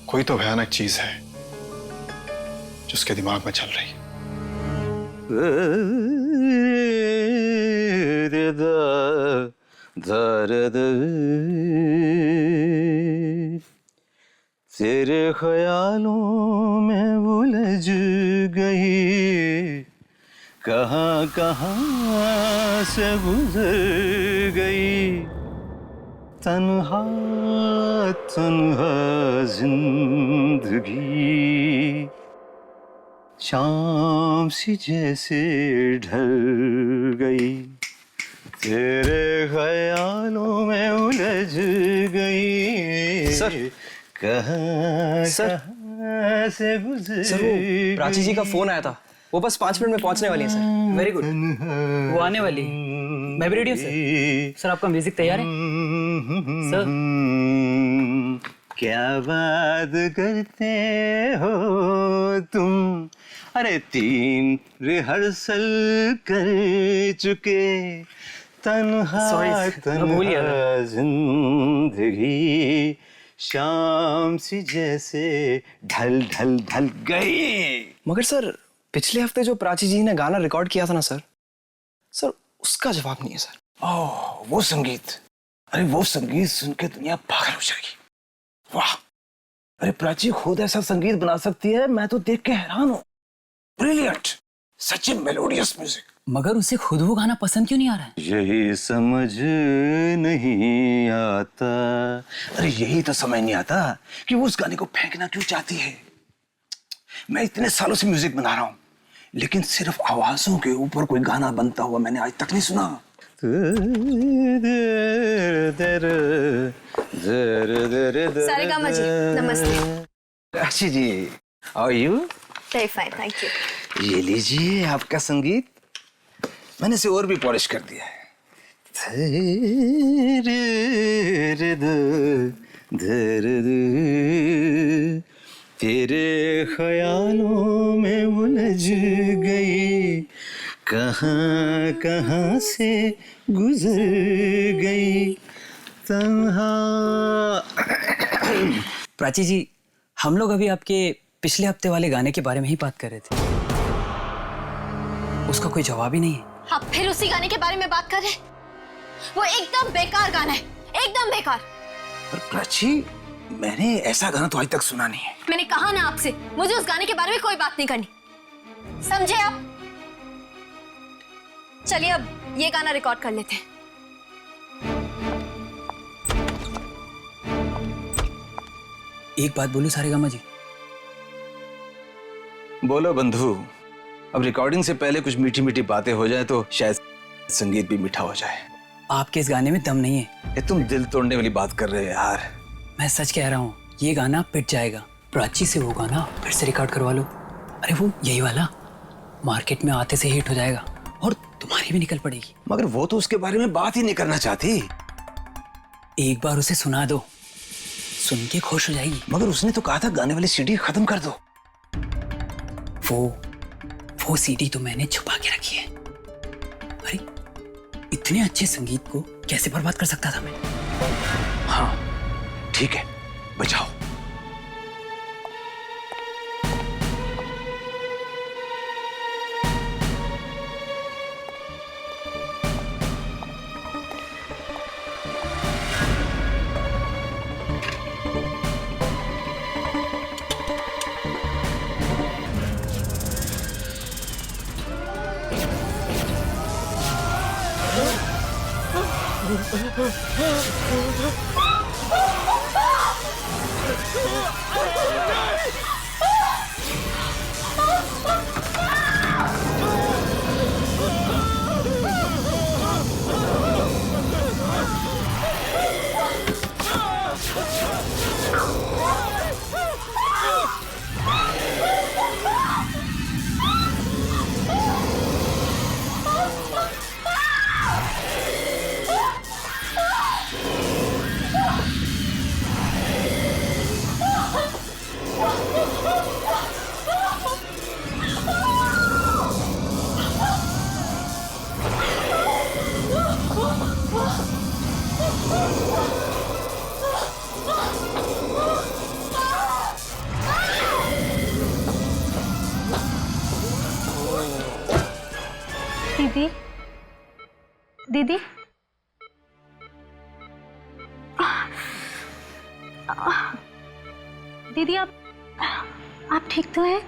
कोई तो भयानक चीज है जो उसके दिमाग में चल रही है।
तेरे ख्यालों में उलझ गई, कहाँ कहाँ से गुजर गई, तन्हा तन्हा जिंदगी, शाम सी जैसे ढल गई, तेरे ख्यालों में उलझ गई।
सर,
कहाँ से गुजर।
सर, वो प्राची जी का फोन आया था, वो बस 5 मिनट में पहुंचने वाली है सर।
वेरी गुड, वो आने वाली। मैं भी रेडी हूँ सर। सर, आपका म्यूजिक तैयार है सर?
क्या बात करते हो तुम, अरे 3 रिहर्सल कर चुके, तन्हा तन्हा जिंदगी, शाम सी जैसे ढल ढल ढल गई।
मगर सर, पिछले हफ्ते जो प्राची जी ने गाना रिकॉर्ड किया था ना सर, उसका जवाब नहीं है सर।
ओह, वो संगीत, अरे वो संगीत सुन के दुनिया पागल हो जाएगी। वाह, अरे प्राची खुद ऐसा संगीत बना सकती है, मैं तो देख के हैरान हूँ। ब्रिलियंट, सच में मेलोडियस म्यूजिक।
मगर उसे खुद वो गाना पसंद क्यों नहीं आ रहा है?
यही समझ नहीं आता।
अरे यही तो समझ नहीं आता कि वो उस गाने को फेंकना क्यों चाहती है। मैं इतने सालों से म्यूजिक बना रहा हूँ, लेकिन सिर्फ आवाजों के ऊपर कोई गाना बनता हुआ मैंने आज तक नहीं सुना।
सारेगामा जी, नमस्ते।
अच्छी जी, how are you?
Very fine, thank you.
ये लीजिए आपका संगीत, मैंने इसे और भी पॉलिश कर दिया है। तेरे ख्यालों में उलझ गई, कहाँ कहाँ से गुजर गई, तन्हा।
प्राची जी,
हम लोग अभी आपके पिछले हफ्ते वाले गाने के बारे में ही बात कर रहे थे। उसका कोई जवाब ही नहीं है।
आप फिर उसी गाने के बारे में बात कर रहे हैं? वो एकदम बेकार गाना है, एकदम बेकार।
पर प्राची, मैंने ऐसा गाना तो आज तक सुना नहीं है।
मैंने कहा ना आपसे, मुझे उस गाने के बारे में कोई बात नहीं करनी, समझे आप? चलिए अब ये गाना रिकॉर्ड कर लेते हैं।
एक बात बोलूं सारेगामा जी?
बोलो बंधु। अब रिकॉर्डिंग से पहले कुछ मीठी मीठी बातें हो जाए तो शायद संगीत भी मीठा हो जाए।
आपके इस गाने में दम नहीं है।
ये तुम दिल तोड़ने वाली बात कर रहे हो यार।
मैं सच कह रहा हूँ, ये गाना पिट जाएगा। प्राची से वो गाना फिर से रिकॉर्ड करवा लो। अरे वो यही वाला मार्केट में आते से हिट हो जाएगा और तुम्हारी भी निकल पड़ेगी।
मगर वो तो उसके बारे में बात ही नहीं करना चाहती।
एक बार उसे सुना दो, सुन के खुश हो जाएगी।
मगर उसने तो कहा था गाने वाली सीडी खत्म कर दो।
वो सीडी तो मैंने छुपा के रखी है। अरे इतने अच्छे संगीत को कैसे बर्बाद कर सकता था मैं?
हाँ ठीक है, बचाओ।
दीदी, दीदी, दीदी आप ठीक तो हैं?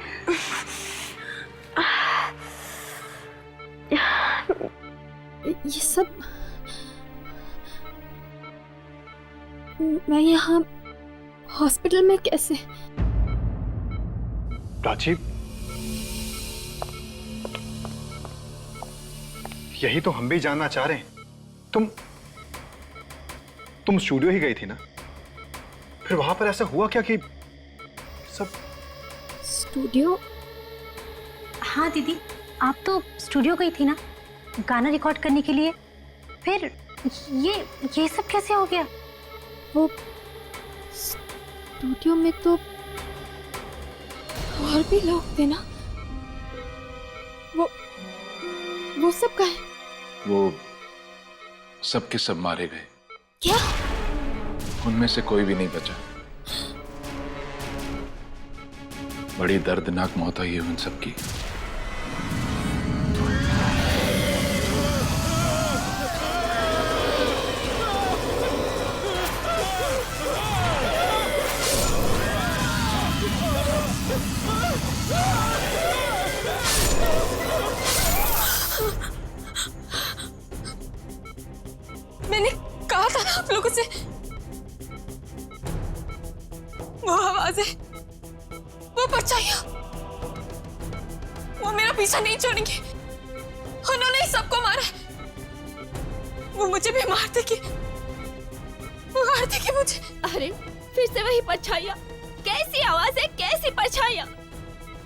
ये सब मैं यहाँ हॉस्पिटल में कैसे?
प्राची, यही तो हम भी जानना चाह रहे हैं। तुम स्टूडियो ही गई थी ना? फिर वहां पर ऐसा हुआ क्या कि सब?
स्टूडियो? हाँ दीदी, आप तो स्टूडियो गई थी ना गाना रिकॉर्ड करने के लिए। फिर ये सब कैसे हो गया? वो स्टूडियो में तो और भी लोग थे ना, वो सब कहाँ हैं?
वो सब के सब मारे गए।
क्या?
उनमें से कोई भी नहीं बचा। बड़ी दर्दनाक मौत हुई है उन सबकी।
मैंने कहा था ना आप लोगों से, वो आवाजें, वो परछाइयां, वो मेरा पीछा नहीं छोड़ेंगे। उन्होंने ही सबको मारा। वो मुझे भी मार देगी, वो मार देगी मुझे।
अरे फिर से वही परछाइयां, कैसी आवाजें, कैसी परछाइयां?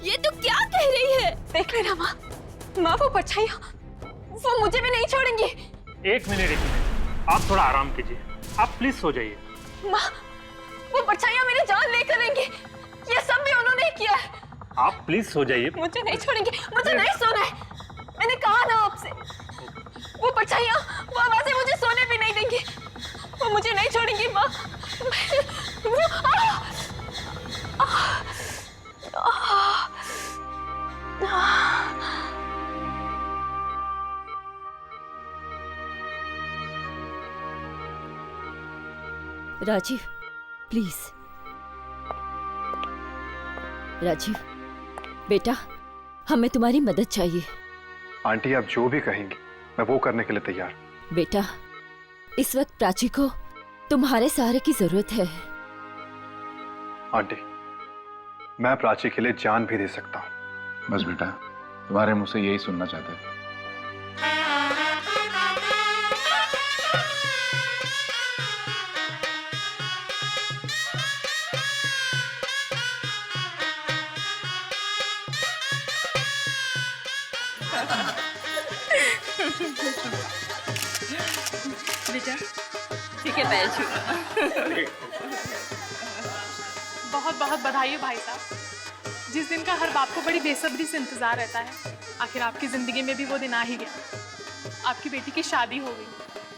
ये तो क्या कह रही है?
देख लेना माँ, वो परछाइयां, वो मुझे भी नहीं छोड़ेंगी।
एक मिनट, आप थोड़ा आराम कीजिए। आप प्लीज सो जाइए।
माँ, वो परछाइयां मेरी जान लेकर रहेंगी। ये सब भी उन्होंने ही किया है।
आप प्लीज सो जाइए।
मुझे नहीं छोड़ेंगे, मुझे नहीं सोना है। मैंने कहा ना आपसे, वो परछाइयां, वो आवाजें मुझे सोने भी नहीं देंगी। वो मुझे नहीं छोड़ेंगी माँ।
राजीव प्लीज। राजीव बेटा, हमें तुम्हारी मदद चाहिए।
आंटी आप जो भी कहेंगी मैं वो करने के लिए तैयार।
बेटा, इस वक्त प्राची को तुम्हारे सहारे की जरूरत है।
आंटी मैं प्राची के लिए जान भी दे सकता हूँ।
बस बेटा, तुम्हारे मुंह से यही सुनना चाहते थे।
बेटा ठीक है, पैर छू।
बहुत बहुत बधाई हो भाई साहब, जिस दिन का हर बाप को बड़ी बेसब्री से इंतजार रहता है, आखिर आपकी जिंदगी में भी वो दिन आ ही गया। आपकी बेटी की शादी हो गई।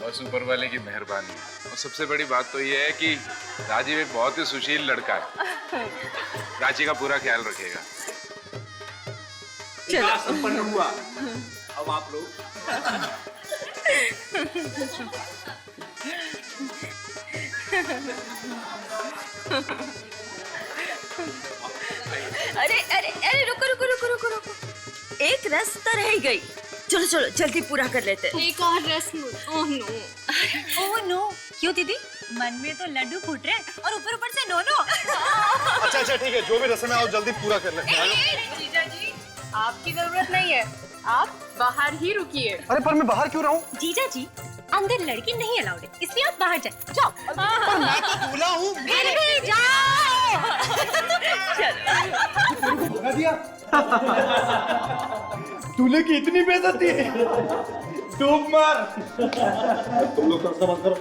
बस ऊपर वाले की मेहरबानी है। और सबसे बड़ी बात तो ये है कि राजीव एक बहुत ही सुशील लड़का है। प्राची का पूरा ख्याल रखेगा।
चलो
संपन्न हुआ। अब आप लोग
अरे अरे अरे रुको रुको रुको रुको रुको, एक रस्म तो रह गई। चलो चलो जल्दी पूरा कर लेते।
एक और रस्म। Oh no.
ओह नो, क्यों दीदी? मन में तो लड्डू फूट रहे और ऊपर ऊपर से नो नो।
अच्छा अच्छा ठीक है, जो भी रस्म है आप जल्दी पूरा कर लेते हैं।
जीजा जी, आपकी जरूरत नहीं है, आप बाहर ही रुकिए।
अरे पर मैं बाहर क्यों रहूं?
जीजा जी, अंदर लड़की नहीं अलाउड है, इसलिए आप बाहर जाए। जाओ।
पर मैं तो दूल्हा हूँ।
फिर भी जाओ।
दूल्हे की इतनी बेइज्जती है। डूब मार। तुम लोग थोड़ा सा बंद करो।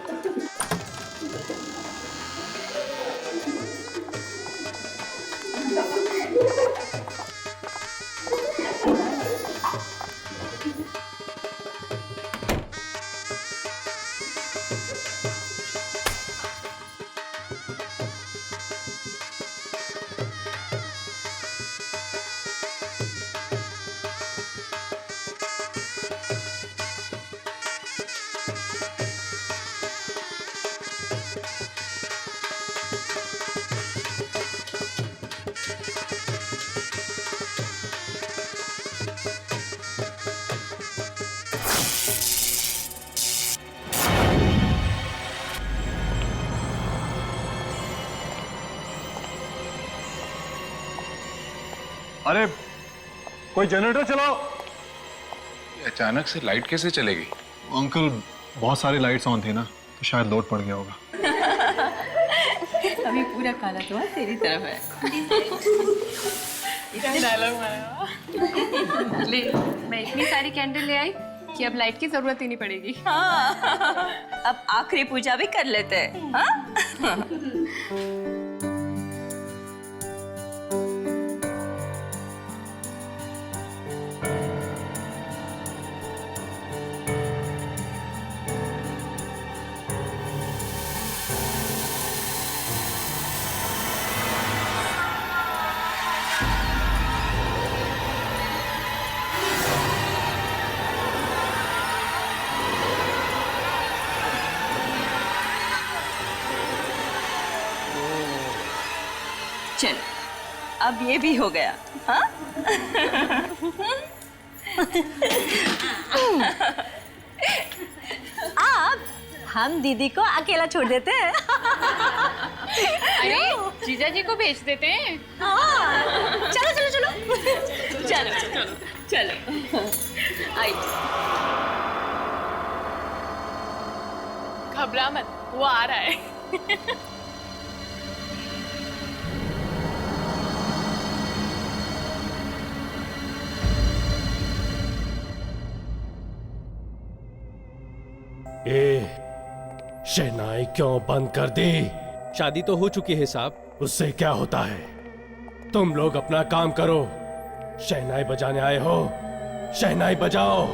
अरे कोई जनरेटर चलाओ।
अचानक से लाइट कैसे चलेगी?
अंकल बहुत सारी लाइट्स ऑन थी ना, तो शायद लोड पड़ गया होगा।
अभी पूरा काला तो तेरी तरफ है।
डायलॉग मारा। ले, मैं इतनी सारी कैंडल ले आई कि अब लाइट की जरूरत ही नहीं पड़ेगी।
हाँ, अब आखिरी पूजा भी कर लेते हैं। हाँ? चलो अब ये भी हो गया। हाँ?
अब हम दीदी को अकेला छोड़ देते हैं।
अरे जीजा जी को भेज देते हैं।
हाँ, चलो चलो चलो
चलो चलो चलो। आई
घबरा मत, वो आ रहा है।
शहनाई क्यों बंद कर दी?
शादी तो हो चुकी है साहब।
उससे क्या होता है? तुम लोग अपना काम करो। शहनाई बजाने आए हो, शहनाई बजाओ।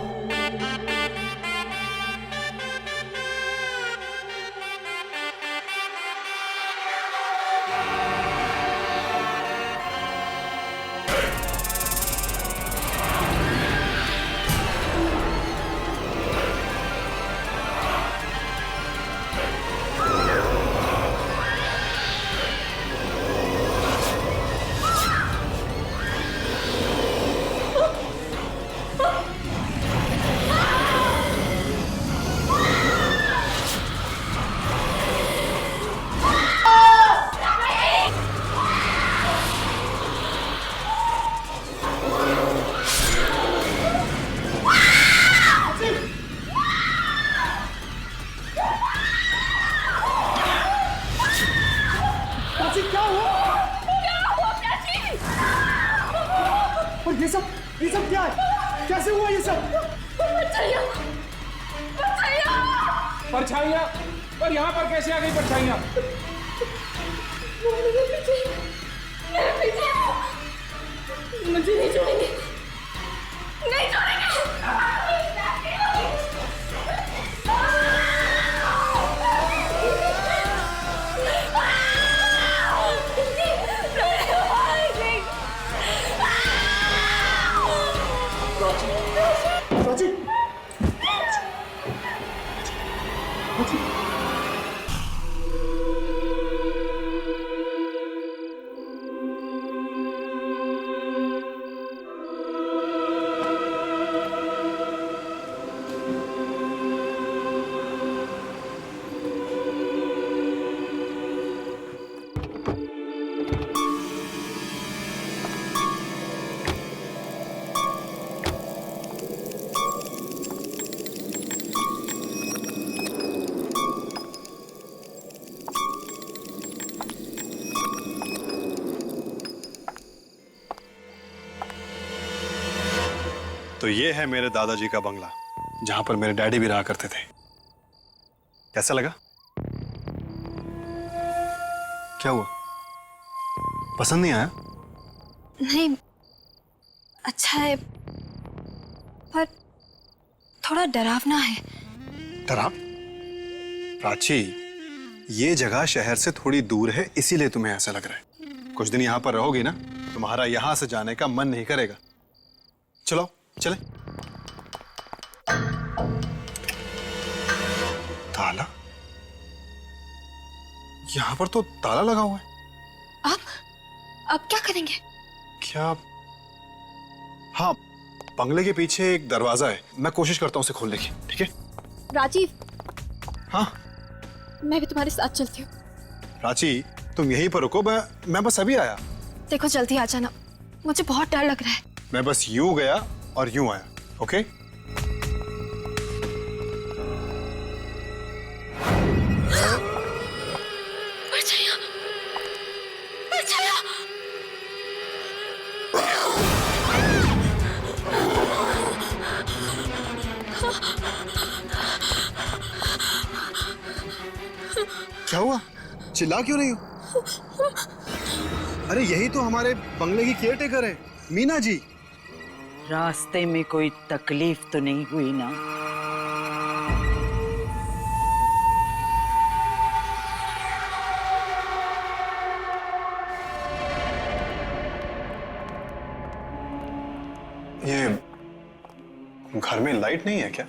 और ये सब क्या है? कैसे हुआ ये सब?
परछाइयाँ, पर यहाँ पर कैसे आ गई परछाइयाँ?
मुझे नहीं छोड़ेंगे, नहीं छोड़ेंगे।
प्राची,
तो ये है मेरे दादाजी का बंगला, जहां पर मेरे डैडी भी रहा करते थे। कैसा लगा? क्या हुआ? पसंद नहीं आया?
नहीं, अच्छा है पर थोड़ा डरावना है।
डराव? प्राची, ये जगह शहर से थोड़ी दूर है, इसीलिए तुम्हें ऐसा लग रहा है। कुछ दिन यहां पर रहोगी ना, तुम्हारा यहां से जाने का मन नहीं करेगा। चलो चले। ताला? यहां पर तो ताला लगा हुआ है।
अब क्या करेंगे?
क्या? हाँ, बंगले के पीछे एक दरवाजा है, मैं कोशिश करता हूँ उसे खोलने की। ठीक है
राजीव।
हाँ,
मैं भी तुम्हारे साथ चलती हूँ।
प्राची, तुम यहीं पर रुको, मैं बस अभी आया।
देखो जल्दी आ जाना, मुझे बहुत डर लग रहा है।
मैं बस यूं गया और यूं आया। ओके? क्या हुआ? चिल्ला क्यों रही हो? अरे यही तो हमारे बंगले की केयरटेकर है, मीना जी।
रास्ते में कोई तकलीफ तो नहीं हुई ना?
ये घर में लाइट नहीं है क्या?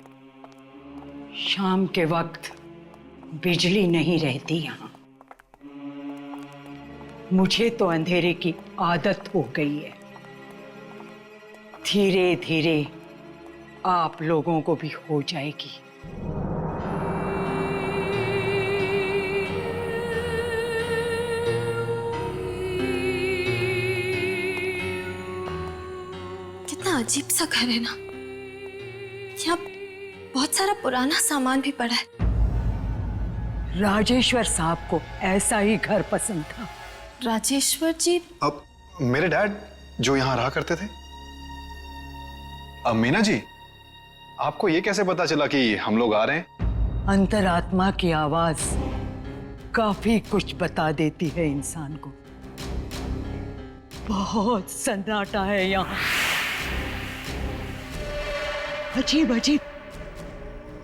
शाम के वक्त बिजली नहीं रहती यहाँ। मुझे तो अंधेरे की आदत हो गई है। धीरे धीरे आप लोगों को भी हो जाएगी।
कितना अजीब सा घर है ना। यहाँ बहुत सारा पुराना सामान भी पड़ा है।
राजेश्वर साहब को ऐसा ही घर पसंद था।
राजेश्वर जी?
अब मेरे डैड जो यहाँ रहा करते थे। अब मीना जी, आपको ये कैसे पता चला कि हम लोग आ रहे हैं?
अंतरात्मा की आवाज काफी कुछ बता देती है इंसान को। बहुत सन्नाटा है यहाँ। अजीब अजीब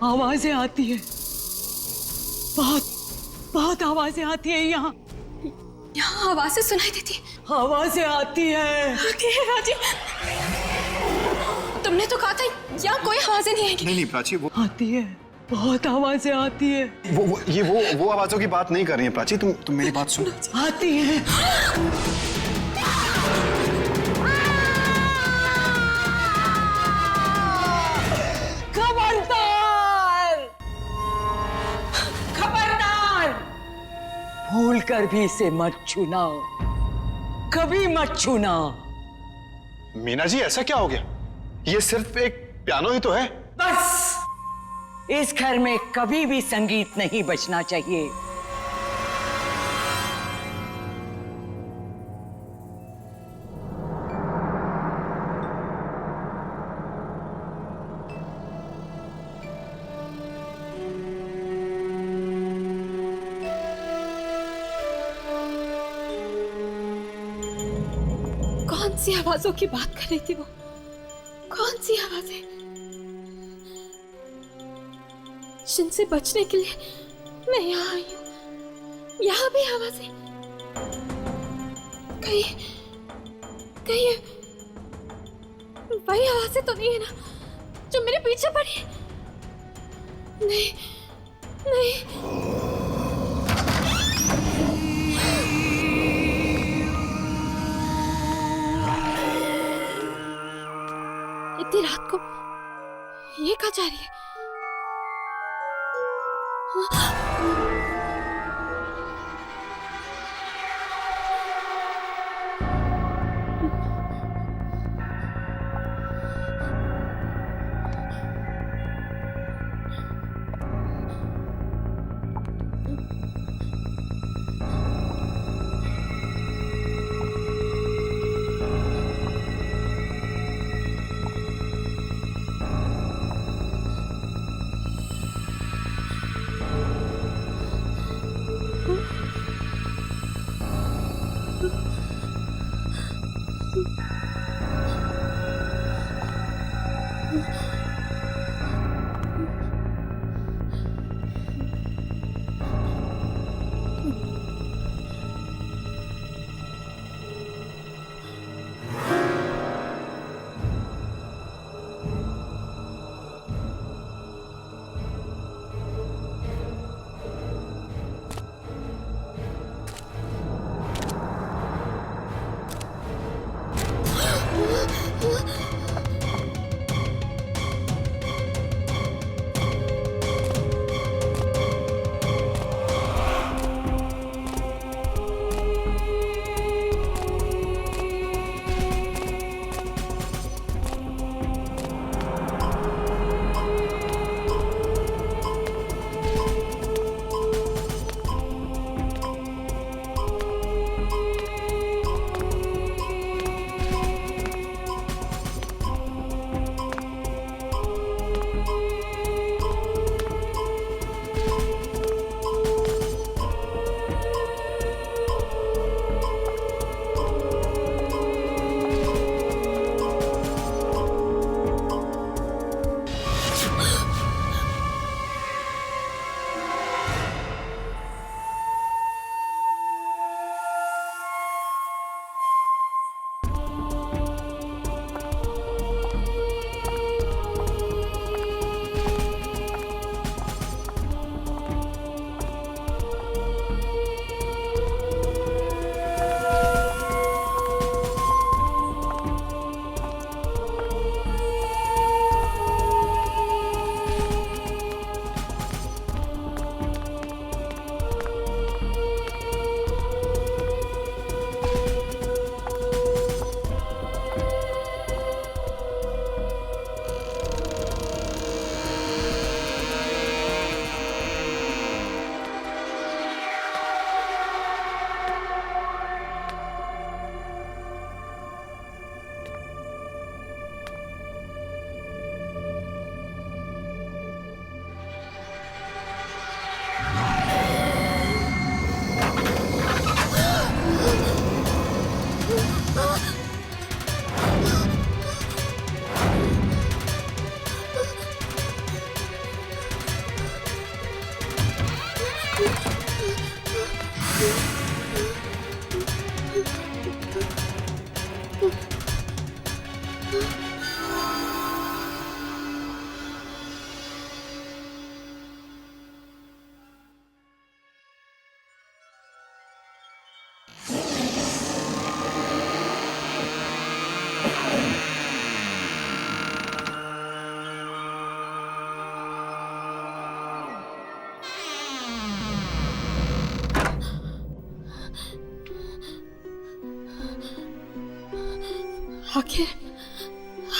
आवाजें आती है। बहुत आवाजें आती है यहाँ।
यहाँ आवाजें सुनाई देती है।
आवाजें आती है।
आती है राजीव। तुमने तो कहा था यहाँ कोई आवाजें नहीं आएगी।
नहीं प्राची, वो
आती है। बहुत आवाजें आती है।
वो आवाजों की बात नहीं कर रही है प्राची। तुम मेरी बात सुनो।
आती है। भूल कर भी इसे मत छूना, कभी मत छूना।
मीना जी, ऐसा क्या हो गया? ये सिर्फ एक पियानो ही तो है।
बस, इस घर में कभी भी संगीत नहीं बजना चाहिए।
सी आवाजों की बात कर रही थी वो? कौन सी आवाजें जिनसे बचने के लिए मैं यहाँ आई हूँ? यहाँ भी आवाजें, कहीं कहीं वही आवाजें तो नहीं है ना जो मेरे पीछे पड़ी है? नहीं नहीं, इतनी रात को ये कहाँ जा रही है?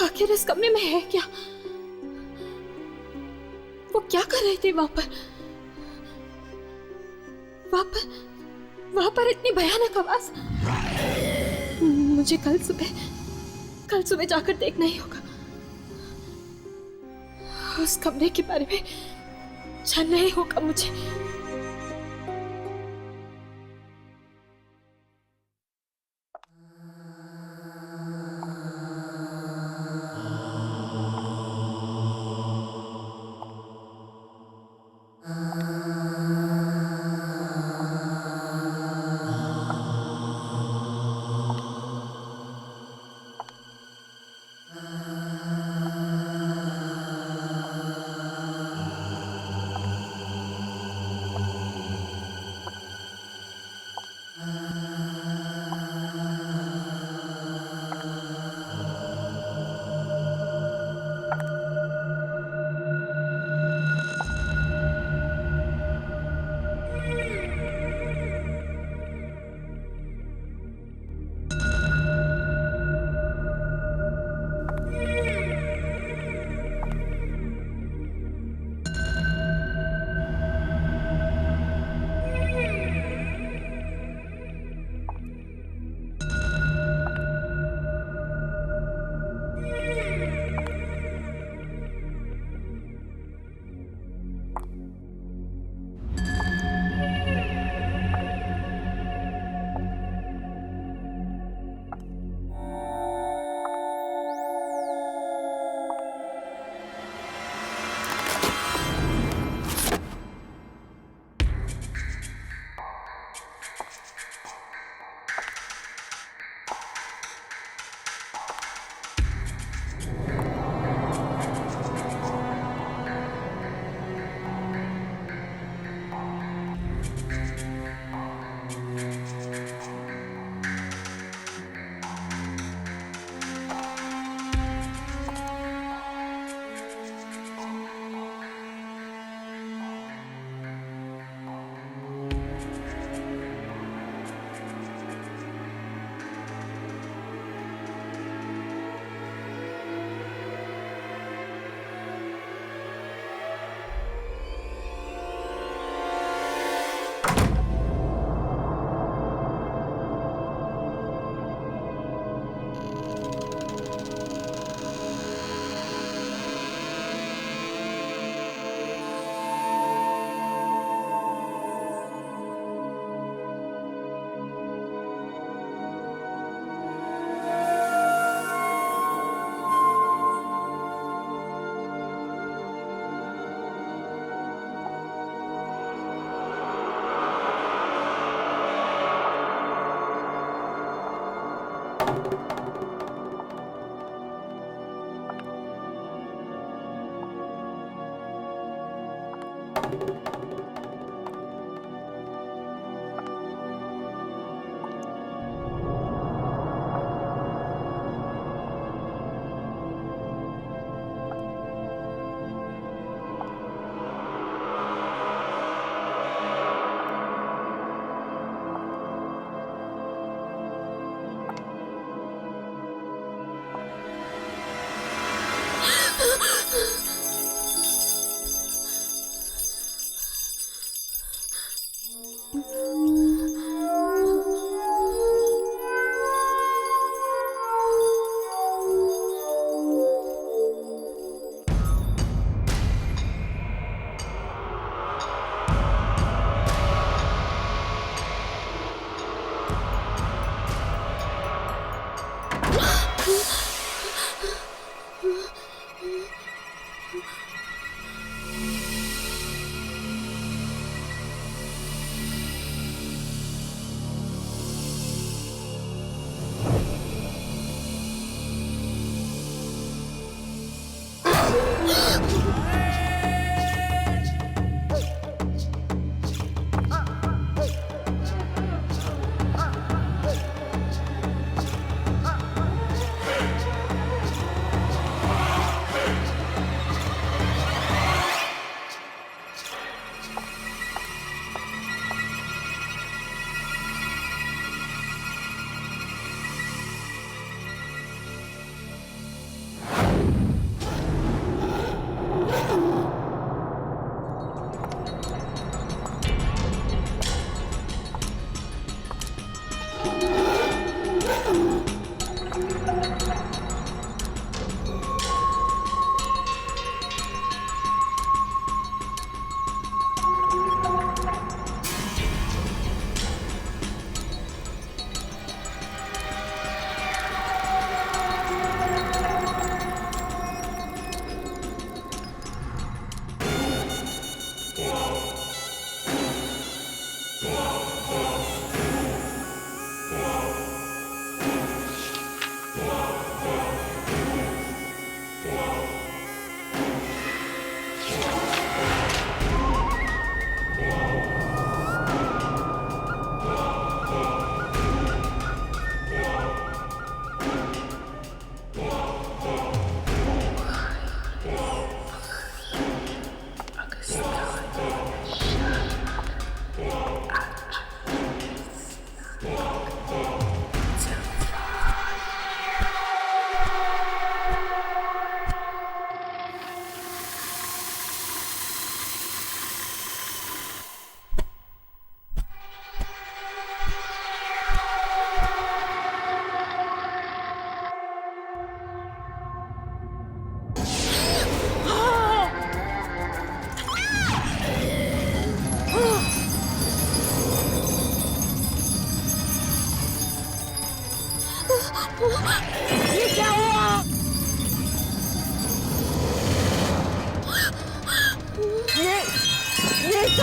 आखिर इस कमरे में है क्या? वो क्या कर रहे थे वहां पर इतनी भयानक आवाज? मुझे कल सुबह जाकर देखना ही होगा। उस कमरे के बारे में जानना ही होगा मुझे।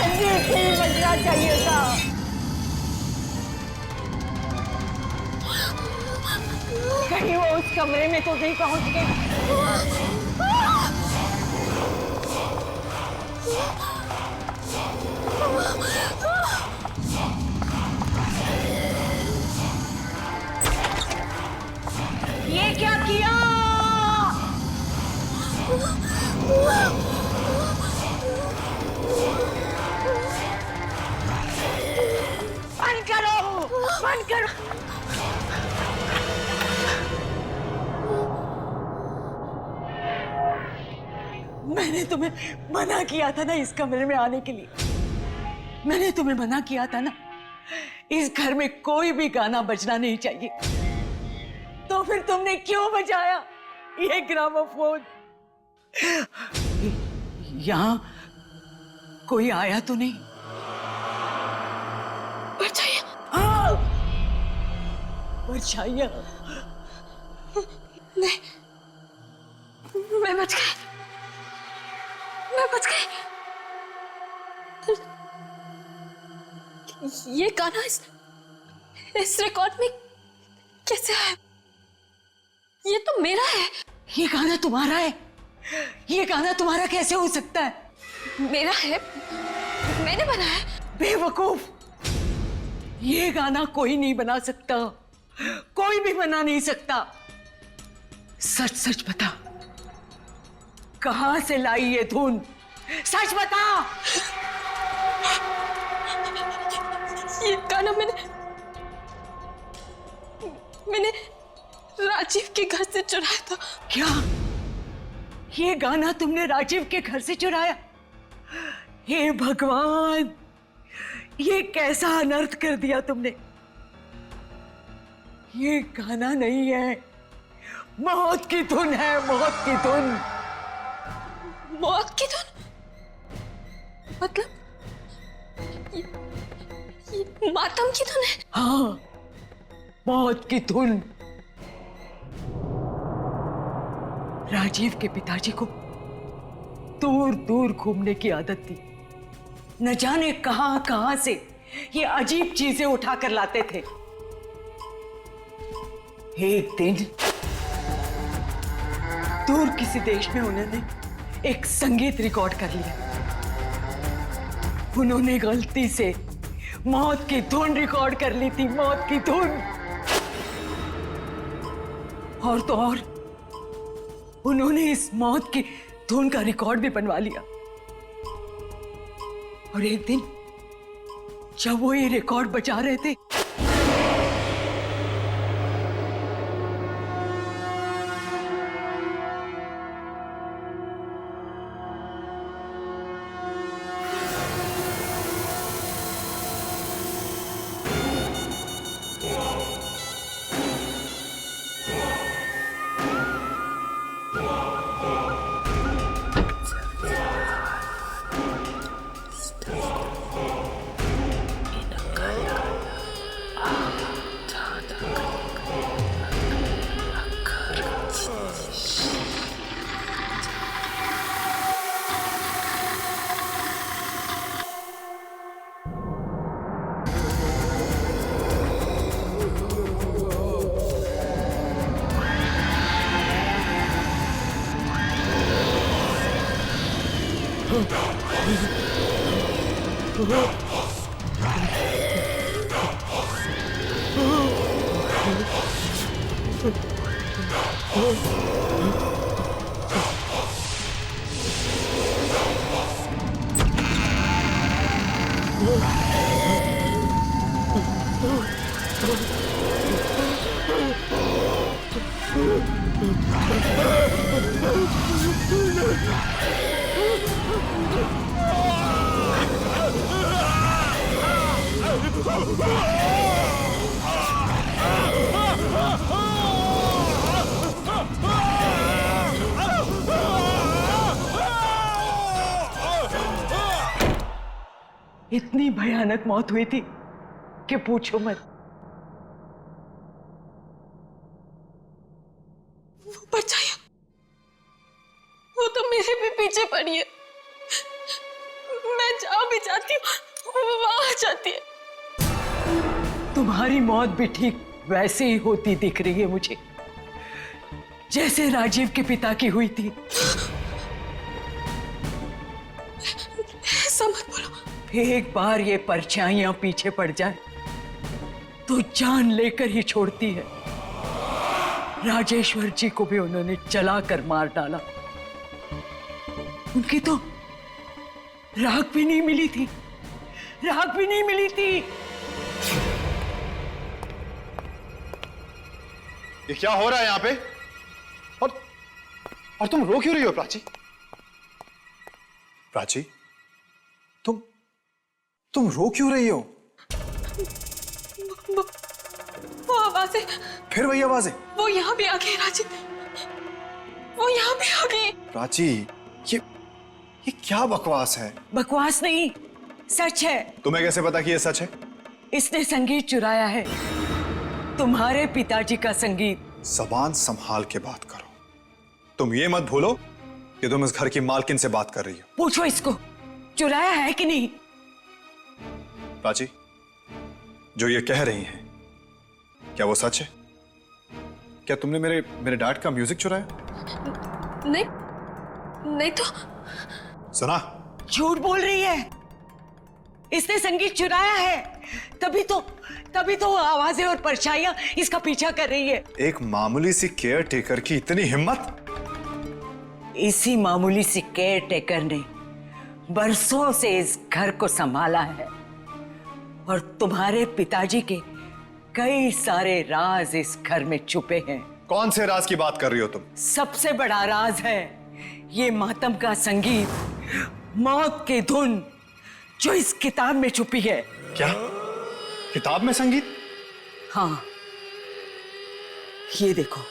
संगीत नहीं बजना चाहिए था। कहीं वो उस कमरे में तो नहीं पहुंच गई। ये क्या किया? बंद करो, बंद करो। मैंने तुम्हें मना किया था ना इस कमरे में आने के लिए। मैंने तुम्हें मना किया था ना, इस घर में कोई भी गाना बजना नहीं चाहिए। तो फिर तुमने क्यों बजाया ये ग्रामोफोन? यहाँ कोई आया तो नहीं? परछाइयाँ। हाँ, परछाइयाँ।
नहीं, मैं बच गई, मैं बच गई। ये गाना इस रिकॉर्ड में कैसे आया? ये तो मेरा है।
ये गाना तुम्हारा है? ये गाना तुम्हारा कैसे हो सकता है?
मेरा है, मैंने बनाया।
बेवकूफ, ये गाना कोई नहीं बना सकता, कोई भी बना नहीं सकता। सच सच बता, कहां से लाई ये धुन? सच बता।
ये गाना मैंने राजीव के घर से चुराया था।
क्या? ये गाना तुमने राजीव के घर से चुराया? हे भगवान, ये कैसा अनर्थ कर दिया तुमने। ये गाना नहीं है, मौत की धुन है, मौत की धुन।
मौत की धुन? मतलब ये मातम की धुन है?
हाँ, मौत की धुन। राजीव के पिताजी को दूर दूर घूमने की आदत थी। न जाने कहां कहां से ये अजीब चीजें उठा कर लाते थे। एक दिन दूर किसी देश में उन्होंने एक संगीत रिकॉर्ड कर लिया। उन्होंने गलती से मौत की धुन रिकॉर्ड कर ली थी, मौत की धुन। और तो और उन्होंने इस मौत की धुन का रिकॉर्ड भी बनवा लिया। और एक दिन जब वो ये रिकॉर्ड बजा रहे थे, इतनी भयानक मौत हुई थी कि पूछो मत।
वो परछाइयाँ, वो तो मेरे भी पीछे पड़ी है। मैं जहाँ भी जाती
जाती हूँ, वो आ जाती है।
तुम्हारी मौत भी ठीक वैसे ही होती दिख रही है मुझे, जैसे राजीव के पिता की हुई थी।
ऐसा मत बोलो।
एक बार ये परछाइयां पीछे पड़ जाए तो जान लेकर ही छोड़ती है। राजेश्वर जी को भी उन्होंने जलाकर मार डाला। उनकी तो राख भी नहीं मिली थी, राख भी नहीं मिली थी।
ये क्या हो रहा है यहाँ पे? और तुम रो क्यों रही हो प्राची? प्राची, तुम रो क्यों रही हो?
वो आवाजें,
फिर वही आवाजें?
वो यहाँ भी आ गई राजीव, वो यहाँ भी आ गई।
प्राची, ये क्या बकवास है?
बकवास नहीं, सच है।
तुम्हें कैसे पता कि ये सच है?
इसने संगीत चुराया है, तुम्हारे पिताजी का संगीत।
जबान संभाल के बात करो। तुम ये मत भूलो कि तुम इस घर की मालकिन से बात कर रही हो।
पूछो इसको, चुराया है कि नहीं?
प्राची, जो ये कह रही हैं, क्या वो सच है? क्या तुमने मेरे डैड का म्यूजिक चुराया?
नहीं, नहीं तो।
सुना?
झूठ बोल रही है, इसने संगीत चुराया है। तभी तो आवाजें और परछाइयां इसका पीछा कर रही है।
एक मामूली सी केयर टेकर की इतनी हिम्मत?
इसी मामूली सी केयर टेकर ने बरसों से इस घर को संभाला है और तुम्हारे पिताजी के कई सारे राज इस घर में छुपे हैं।
कौन से राज की बात कर रही हो तुम?
सबसे बड़ा राज है ये मातम का संगीत, मौत की धुन, जो इस किताब में छुपी है।
क्या? किताब में संगीत?
हाँ, ये देखो,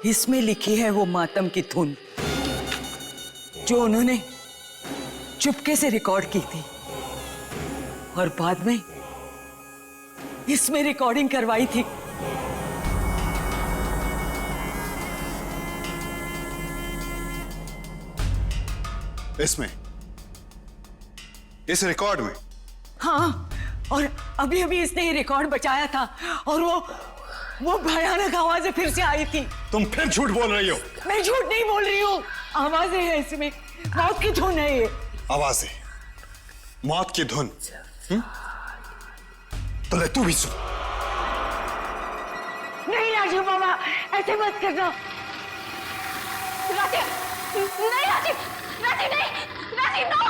इसमें लिखी है वो मातम की धुन जो उन्होंने चुपके से रिकॉर्ड की थी और बाद में इसमें रिकॉर्डिंग करवाई थी।
इसमें, इस रिकॉर्ड में?
हाँ, और अभी अभी इसने ये रिकॉर्ड बचाया था और वो भयानक आवाजें फिर से आई थी।
तुम फिर झूठ बोल रही हो।
मैं झूठ नहीं बोल रही हूँ, आवाजें हैं इसमें, मौत की धुन है ये।
आवाजें, मौत की धुन? तो ले तू भी सुन।
नहीं राजीव बाबा, ऐसे मत करना।
राजीव, नहीं राजीव, राजीव नहीं, राजीव नो,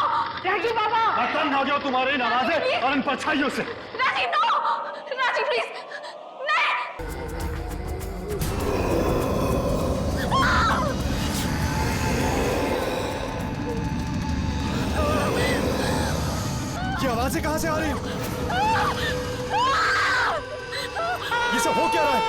राजीव बाबा।
खत्म हो जाओ तुम्हारे इन आवाजें और इन परछाइयों से।
राजीव नो, राजीव प्लीज,
ये आवाजें कहां से आ रही हैं? ये सब हो क्या रहा है?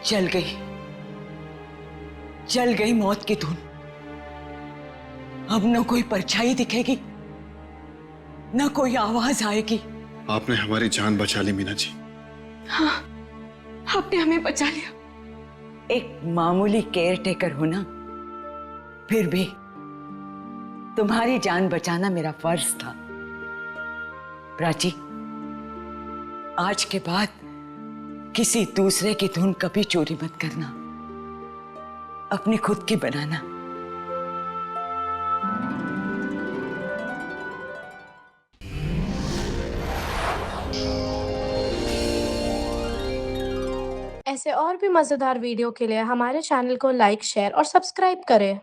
जल गई मौत की धुन। अब न कोई परछाई दिखेगी, न कोई आवाज आएगी।
आपने हमारी जान बचा ली मीना जी।
हाँ, आपने हमें बचा लिया।
एक मामूली केयर टेकर हो ना, फिर भी तुम्हारी जान बचाना मेरा फर्ज था। प्राची, आज के बाद किसी दूसरे की धुन कभी चोरी मत करना, अपनी खुद की बनाना।
ऐसे और भी मजेदार वीडियो के लिए हमारे चैनल को लाइक, शेयर और सब्सक्राइब करें।